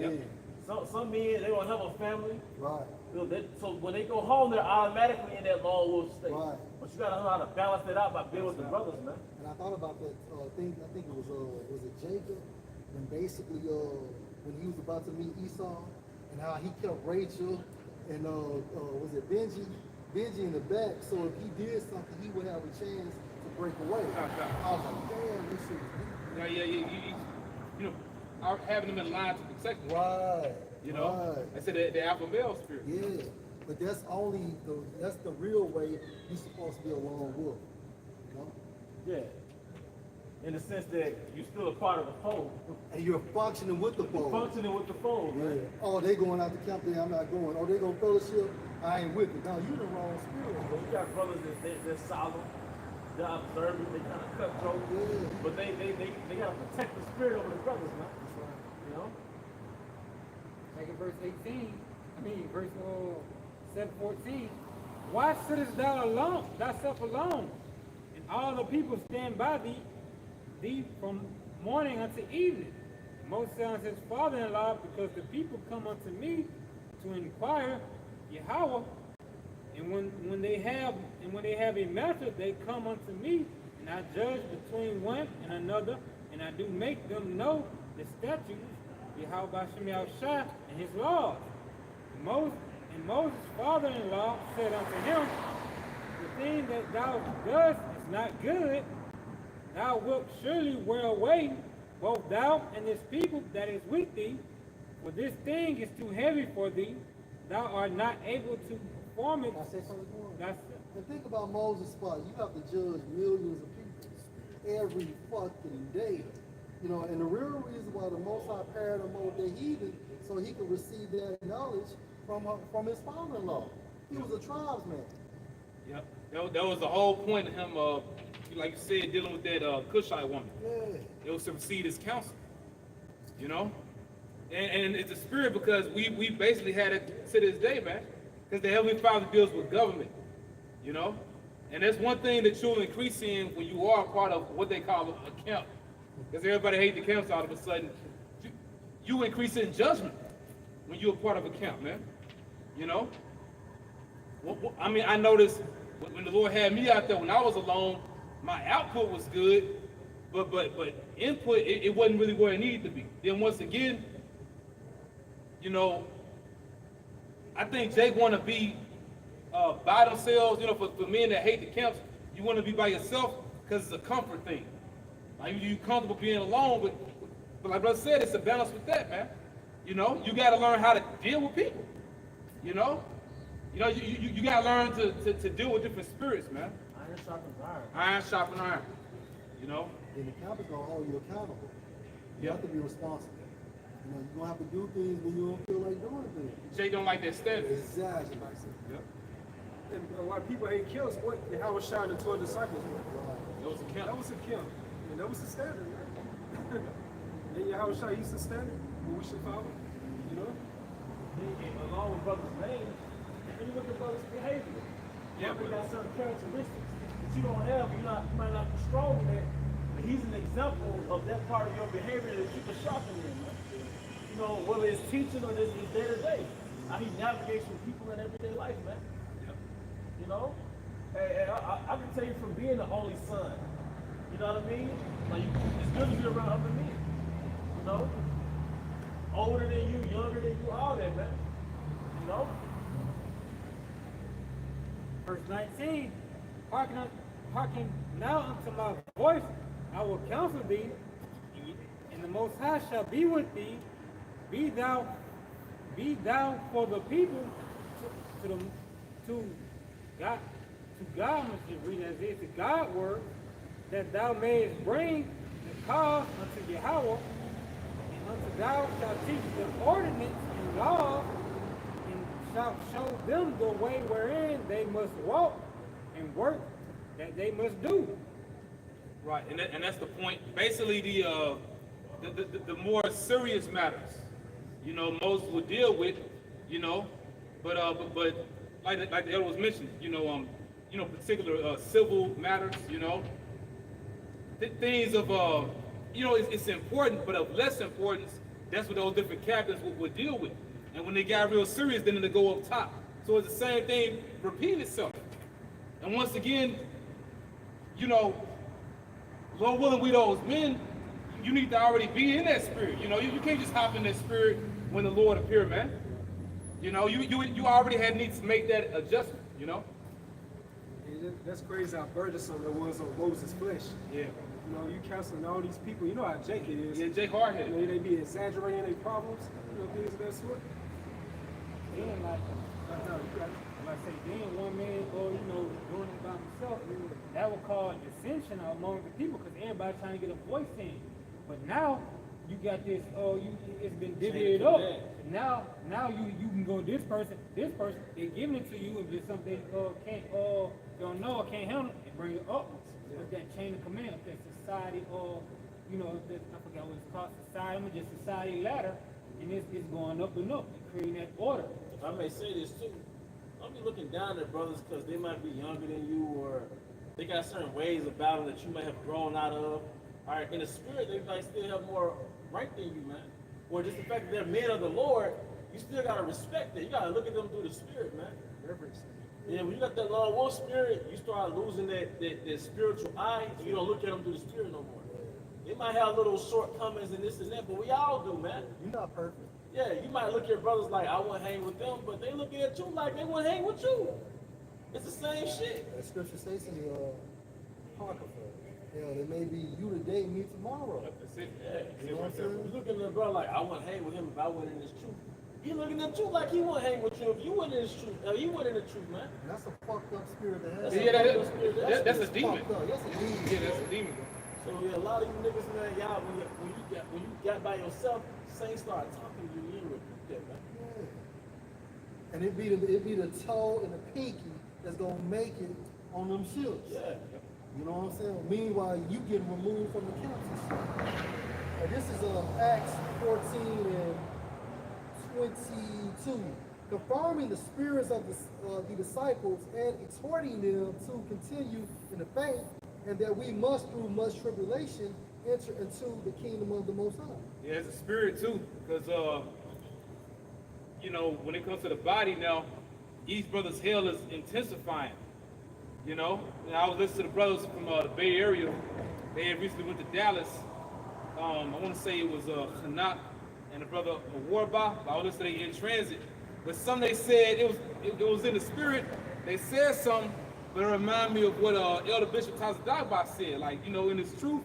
S4: Yep.
S3: Some men, they don't have a family.
S1: Right.
S3: So when they go home, they're automatically in that lone wolf state.
S1: Right.
S3: But you gotta know how to balance that out by being with the brothers, man.
S1: And I thought about that thing. I think it was it Jacob, and basically when he was about to meet Esau, and how he kept Rachel, and was it Benji in the back. So if he did something, he would have a chance to break away. I was like, damn,
S4: you know, are having them in line to protect them.
S1: Right.
S4: You know,
S1: Right.
S4: I said the alpha male spirit.
S1: Yeah. But that's the real way you're supposed to be a lone wolf. You know?
S3: Yeah. In the sense that you're still a part of the fold.
S1: And you're functioning with the fold.
S3: Functioning with the fold,
S1: Yeah.
S3: right?
S1: Oh, they going out to camp there, I'm not going. Oh, they gonna fellowship, I ain't with it. No, you the wrong spirit, bro.
S3: You got brothers that they're solemn, they're observant, they kind of cutthroat,
S1: Yeah.
S3: but they gotta protect the spirit over the brothers, man. You know?
S9: Like in verse 18, verse 7:14. Why sittest thou alone, thyself alone, and all the people stand by thee from morning unto evening? Moses said unto his father-in-law, because the people come unto me to inquire Yahweh, and when they have a matter, they come unto me, and I judge between one and another, and I do make them know the statutes, Yahweh Bashem Yahushua, and his laws. And Moses' father-in-law said unto him, the thing that thou doest is not good. Thou wilt surely wear away both thou and this people that is with thee, for this thing is too heavy for thee. Thou art not able to perform it.
S1: Can I say something to him?
S9: That's
S1: And think about Moses' spot. You have to judge millions of people every fucking day. You know, and the real reason why the Most High paired him over the heathen, so he could receive that knowledge from his father-in-law. He was a tribesman.
S4: Yep. That was the whole point of him, like you said, dealing with that Cushite woman.
S1: Yeah.
S4: It was to receive his counsel. You know? And it's a spirit because we basically had it to this day, man. Because the Heavenly Father deals with government. You know? And that's one thing that you'll increase in when you are part of what they call a camp. Because everybody hates the camps all of a sudden. You increase in judgment when you're a part of a camp, man. You know? I mean, I noticed when the Lord had me out there when I was alone, my output was good, but input, it wasn't really where it needed to be. Then once again, you know, I think Jake want to be by themselves. You know, for men that hate the camps, you want to be by yourself because it's a comfort thing. Like you're comfortable being alone, but like brother said, it's a balance with that, man. You know, you got to learn how to deal with people. You know, you got to learn to deal with different spirits, man.
S3: Iron sharpens iron.
S4: Iron sharpen iron. You know.
S1: And the camp is gonna hold you accountable. You
S4: Yeah.
S1: have to be responsible. You know, you're gonna have to do things when you don't feel like doing things.
S4: Jake don't like that standard.
S1: Exactly.
S4: Yep.
S7: And why people hate kills, what Yahweh shot the 12 disciples with?
S4: That was a camp.
S7: That was a kill. And that was the standard, man. And Yahweh shot, he's the standard, what we should follow. You know?
S3: And along with brothers' names, when you look at brothers' behavior,
S4: Yeah,
S3: brothers
S4: but-
S3: got certain characteristics that you don't have. You might not be strong in that, but he's an example of that part of your behavior that you can sharpen in. Man. You know, whether it's teaching or this is day to day, how he navigates with people in everyday life, man.
S4: Yep.
S3: You know, hey, I can tell you from being the only son. You know what I mean? Like it's good to be around other men. You know, older than you, younger than you, all that, man. You know.
S9: Verse 19, hearken now unto my voice, I will counsel thee, and the Most High shall be with thee. Be thou for the people to God, read as it is, to God word, that thou mayest bring the cause unto Yahweh, and unto thou shalt teach the ordinance and laws, and shalt show them the way wherein they must walk and work that they must do.
S4: Right, and that's the point. Basically, the more serious matters, you know, Moses would deal with, you know, but like the elder was mentioned, particular civil matters, you know, things of it's important, but of less importance. That's what those different captains would deal with. And when they got real serious, then they go up top. So it's the same thing repeating itself. And once again, you know, Lord willing, we those men, you need to already be in that spirit. You know, you can't just hop in that spirit when the Lord appears, man. You know, you already had needs to make that adjustment, you know?
S7: And that's crazy how burdensome it was on Moses' flesh.
S4: Yeah.
S7: You know, you counseling all these people. You know how Jake is.
S4: Yeah, Jake Hardhead.
S7: You know, they be exaggerating their problems. You know, things of that sort.
S9: Then like, like I say, then one man, doing it by himself, that would cause dissension among the people because everybody trying to get a voice in. But now you got this. It's been divvied up. Now you can go this person. They're giving it to you if it's something they can't don't know or can't handle, and bring it upwards. With that chain of command, that society I forgot what it's called, society, just society ladder, and it's going up and up, and creating that order.
S3: If I may say this too, don't be looking down at brothers because they might be younger than you or they got certain ways about them that you may have grown out of. All right, in the spirit, they might still have more rank than you, man. Or just the fact that they're men of the Lord, you still gotta respect it. You gotta look at them through the spirit, man.
S7: Reverence.
S3: Yeah, when you got that Lord one spirit, you start losing that spiritual eye, and you don't look at them through the spirit no more. They might have little shortcomings and this and that, but we all do, man.
S1: You're not perfect.
S3: Yeah, you might look at brothers like, I wouldn't hang with them, but they looking at you like they wouldn't hang with you. It's the same shit.
S1: The scripture says in Apocrypha, they may be you today, me tomorrow.
S3: That's it. Yeah.
S1: You know what I'm saying?
S3: You looking at the brother like, I wouldn't hang with him if I wasn't in this truth. He looking at you like he wouldn't hang with you if you wasn't in this truth. You wasn't in the truth, man.
S1: And that's a fucked up spirit to have.
S4: That's a demon.
S1: Fucked up. That's a demon.
S4: Yeah, that's a demon.
S3: So yeah, a lot of you niggas, man, y'all, when you got by yourself, Saints start talking to you, you ain't repeat that, man.
S1: Yeah. And it be the toe and the pinky that's gonna make it on them ships.
S3: Yeah.
S1: You know what I'm saying? Meanwhile, you getting removed from the council. And this is Acts 14 and 22, confirming the spirits of the disciples and exhorting them to continue in the faith, and that we must, through much tribulation, enter into the kingdom of the Most High.
S4: Yeah, it's a spirit too, because when it comes to the body now, each brother's hell is intensifying. And I was listening to the brothers from the Bay Area. They had recently went to Dallas. I want to say it was Hanak and the brother Warba. I was listening in transit. But some they said it was in the spirit. They said something, but it reminded me of what Elder Bishop Tazadagba said. Like, in this truth,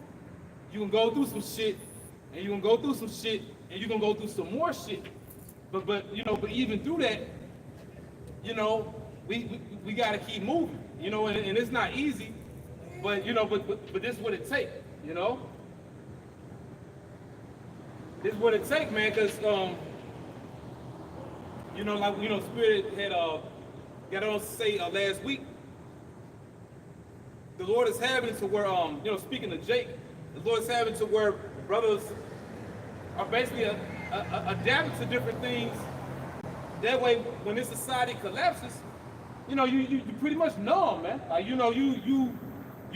S4: you can go through some shit, and you can go through some shit, and you can go through some more shit. But even through that, we gotta keep moving. And it's not easy, but this is what it takes. This is what it takes, man, because Spirit had got on to say last week. The Lord is having it to where speaking to Jake, the Lord is having it to where brothers are basically adapting to different things. That way, when this society collapses, you pretty much know them, man. Like you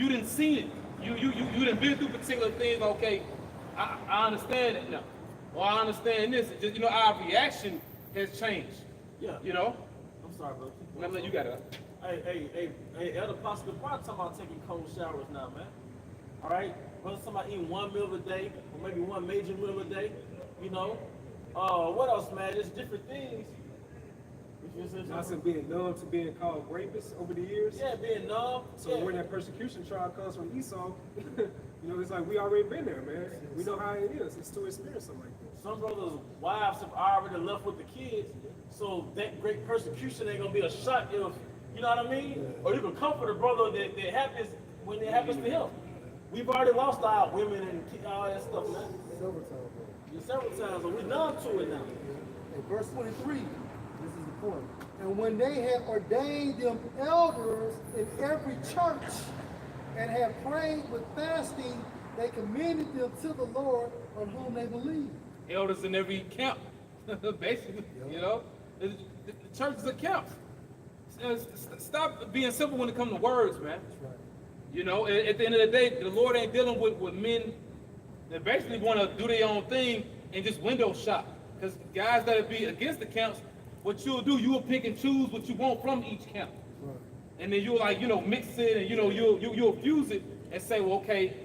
S4: didn't see it. You didn't been through particular things. Okay, I understand it now. Well, I understand this. It's just, our reaction has changed.
S3: Yeah. I'm sorry, bro.
S4: No, you got it.
S3: Hey, Elder Pastor, probably talking about taking cold showers now, man. All right? Brother, talking about eating one meal a day, or maybe one major meal a day. What else, man? There's different things.
S7: Johnson being numb to being called rapist over the years.
S3: Yeah, being numb.
S7: So when that persecution trial comes from Esau, it's like we already been there, man. We know how it is. It's to experience something like this.
S3: Some brothers' wives have already left with the kids, so that great persecution ain't gonna be a shock if, you know what I mean? Or you can comfort a brother that happens when it happens to him. We've already lost our women and all that stuff, man.
S1: Several times, bro.
S3: Yeah, several times, so we're numb to it now.
S1: In verse 23, this is the point. And when they had ordained them elders in every church and had prayed with fasting, they commended them to the Lord on whom they believed.
S4: Elders in every camp, basically. The church is a camp. Stop being simple when it comes to words, man.
S1: That's right.
S4: At the end of the day, the Lord ain't dealing with men that basically want to do their own thing and just window shop. Because guys that'll be against the camps, what you'll do, you'll pick and choose what you want from each camp.
S1: Right.
S4: And then you'll mix it and you'll fuse it and say, well, okay,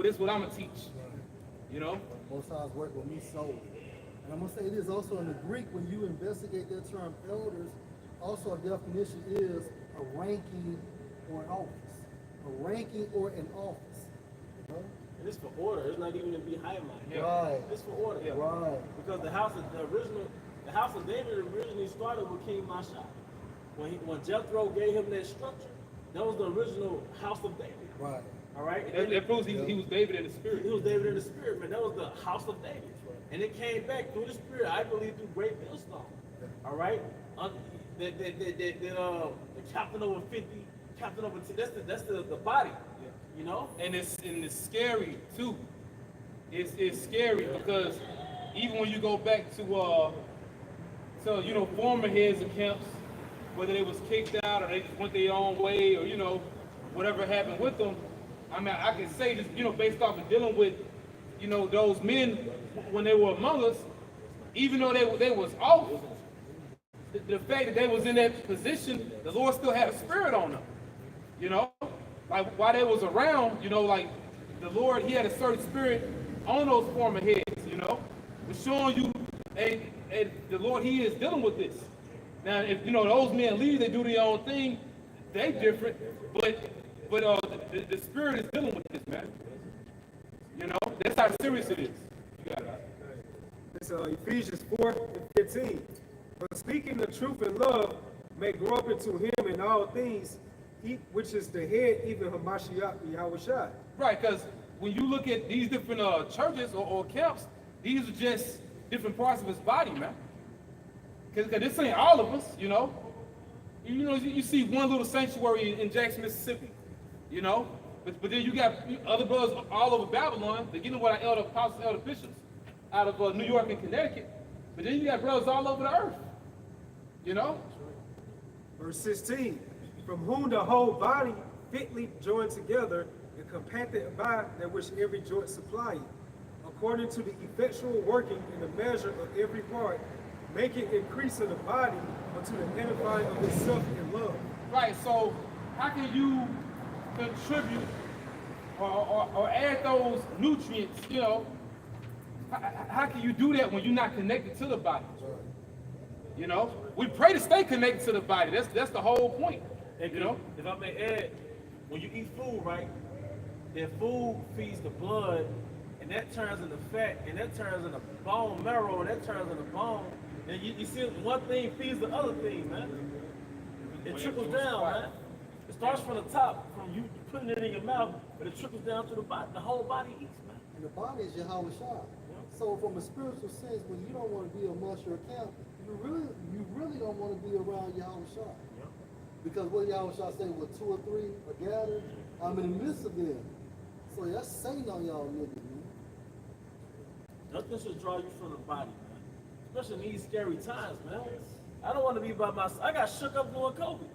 S4: this is what I'm gonna teach.
S1: Right. Most High's work with me solely. And I'm gonna say this also in the Greek, when you investigate that term elders, also a definition is a ranking or an office. A ranking or an office.
S3: And it's for order. It's not even to be highlighted.
S4: Yeah.
S1: Right.
S3: It's for order.
S1: Right.
S3: Because the house of David originally started with King Mashah. When Jethro gave him that structure, that was the original house of David.
S1: Right.
S3: All right. And
S4: That
S3: then
S4: proves he was David in the spirit.
S3: he was David in the spirit, man. That was the house of David. And it came back through the spirit, I believe, through great millstone. All right. The captain over 50, captain over 10. That's the body. You know.
S4: And it's scary too. It's scary because even when you go back to former heads of camps, whether they was kicked out or they just went their own way or whatever happened with them. I mean, I can say this, based off of dealing with, those men when they were among us, even though they was off, the fact that they was in that position, the Lord still had a spirit on them. Like while they was around, like the Lord, he had a certain spirit on those former heads, was showing you, the Lord, he is dealing with this. Now, if those men leave, they do their own thing, they different, but the spirit is dealing with this, man. That's how serious it is. You got it.
S7: It's Ephesians 4:15. But speaking the truth in love may grow up into him in all things, which is the head, even Hamashiach Yahushua.
S4: Right, because when you look at these different churches or camps, these are just different parts of his body, man. Because this ain't all of us, You see one little sanctuary in Jackson, Mississippi, But then you got other brothers all over Babylon, beginning with our apostles, elder bishops out of New York and Connecticut. But then you got brothers all over the earth,
S7: Verse 16. From whom the whole body fitly joined together and compacted by that which every joint supplieth, according to the effectual working in the measure of every part, make it increase in the body unto the edifying of itself in love.
S4: Right, so how can you contribute or add those nutrients, How can you do that when you're not connected to the body? We pray to stay connected to the body. That's the whole point.
S3: And if I may add, when you eat food, right, that food feeds the blood, and that turns into fat, and that turns into bone marrow, and that turns into bone. And you see, one thing feeds the other thing, man. It trickles down, man. It starts from the top, from you putting it in your mouth, but it trickles down to the body. The whole body eats, man.
S1: And the body is Yahweh Shah. So from a spiritual sense, when you don't want to be amongst your camp, you really don't want to be around Yahweh Shah. Because what Yahweh Shah say, with 2 or 3 are gathered, I'm in the midst of them. So that's Satan on y'all niggas, man.
S3: Nothing should draw you from the body, man. Especially in these scary times, man. I don't want to be by myself. I got shook up during COVID.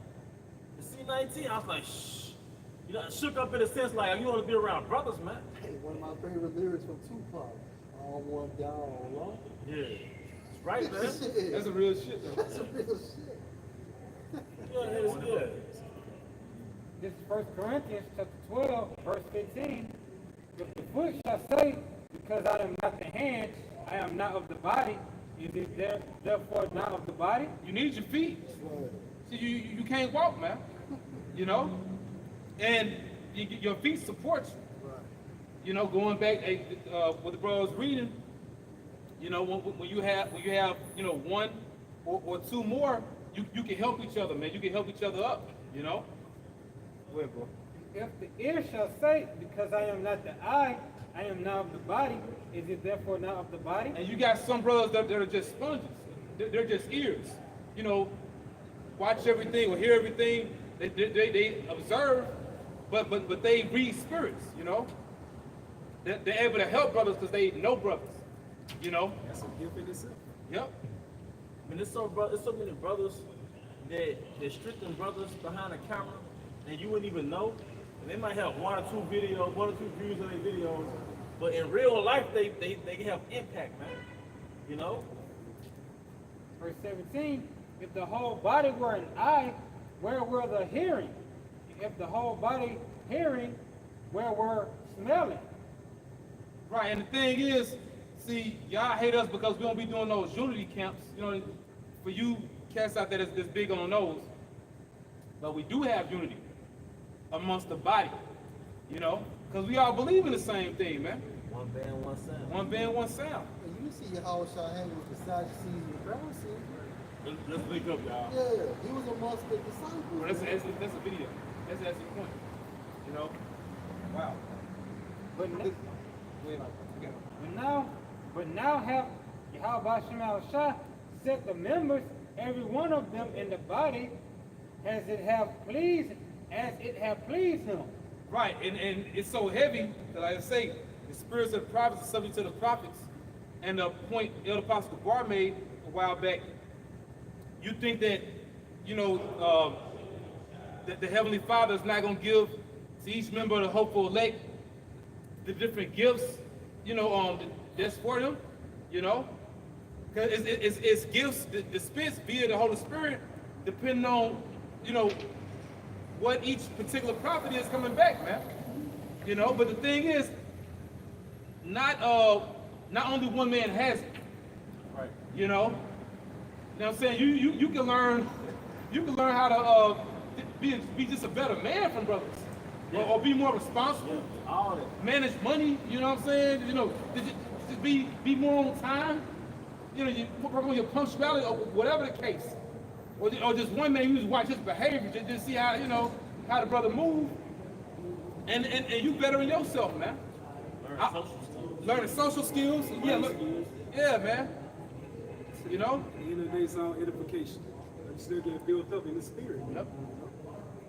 S3: The C-19, I was like, shh. Shook up in a sense like you want to be around brothers, man.
S1: Hey, one of my favorite lyrics from Tupac. All one down, alone.
S3: Yeah. It's right, man.
S4: That's a real shit, though.
S1: That's a real shit.
S3: Yeah, it's good.
S9: This is 1 Corinthians chapter 12, verse 15. If the foot shall say, because I am not the hand, I am not of the body, is it therefore not of the body?
S4: You need your feet.
S1: Right.
S4: See, you can't walk, man. And your feet support you.
S1: Right.
S4: Going back what the brother was reading, when you have one or 2 more, you can help each other, man. You can help each other up, Go ahead, bro.
S9: If the ear shall say, because I am not the eye, I am not of the body, is it therefore not of the body?
S4: And you got some brothers that are just sponges. They're just ears. Watch everything or hear everything. They observe, but they read spirits, They're able to help brothers because they know brothers,
S7: That's a gift in itself.
S4: Yep.
S3: I mean, there's so many brothers that strengthen brothers behind the camera, and you wouldn't even know. And they might have 1 or 2 views on their videos, but in real life, they have impact, man.
S9: Verse 17, if the whole body were an eye, where were the hearing? If the whole body hearing, where were smelling?
S4: Right, and the thing is, see, y'all hate us because we don't be doing those unity camps. For you cats out there that's big on those, but we do have unity amongst the body, Because we all believe in the same thing, man.
S3: One band, one sound.
S4: One band, one sound.
S1: And you see how Shah hanging with the Sadducees and the Pharisees.
S3: Let's link up, y'all.
S1: Yeah, he was amongst the disciples.
S4: Well, that's a video. That's the point. You know? Wow.
S9: But now have Yahweh Shema Shah set the members, every one of them in the body, as it have pleased him.
S4: Right, and it's so heavy that, like I say, the spirits of the prophets are subject to the prophets. And the point Elder Apostle Bar made a while back, you think that, you know, that the Heavenly Father is not going to give to each member of the hopeful elect the different gifts, you know, that's for them, you know? Because it's gifts dispensed via the Holy Spirit, depending on, you know, what each particular prophet is coming back, man. You know, but the thing is, not only one man has it.
S3: Right.
S4: You know? You know what I'm saying? You can learn how to be just a better man from brothers. Or be more responsible.
S3: Yeah. All that.
S4: Manage money, you know what I'm saying? You know, just be more on time. You know, you work on your punctuality or whatever the case. Or just one man, you just watch his behavior, just see how, you know, how the brother move. And you better in yourself, man. Learning social skills. Yeah, man. You know?
S7: At the end of the day, it's all edification. You still get built up in the spirit.
S4: Yep.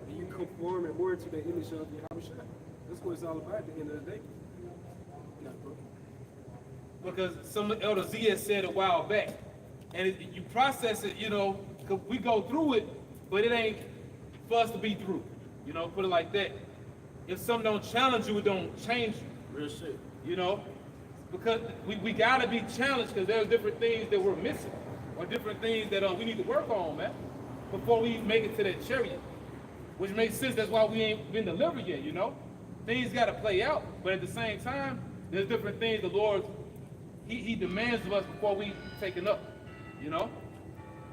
S7: And you conform and more to the image of Yahweh. That's what it's all about at the end of the day. Yeah, bro.
S4: Because some Elder Z has said a while back, and you process it, you know, cause we go through it, but it ain't for us to be through. You know, put it like that. If something don't challenge you, it don't change you.
S3: Real shit.
S4: You know, because we gotta be challenged because there's different things that we're missing, or different things that we need to work on, man, before we make it to that chariot. Which makes sense. That's why we ain't been delivered yet. You know, things gotta play out, but at the same time, there's different things the Lord He demands of us before we taken up. You know.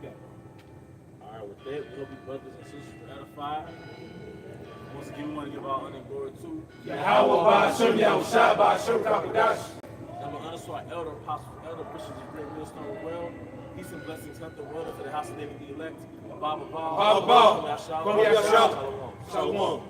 S4: Yeah.
S3: All right, with that, we hope you brothers and sisters were edified. Once again, we want to give our honor and glory to I'm an honor to our elder apostle, elder bishops of Great Millstone Well. Peace and blessings, nothing well to the house of David the elect. Baba Ba.
S2: Shalom.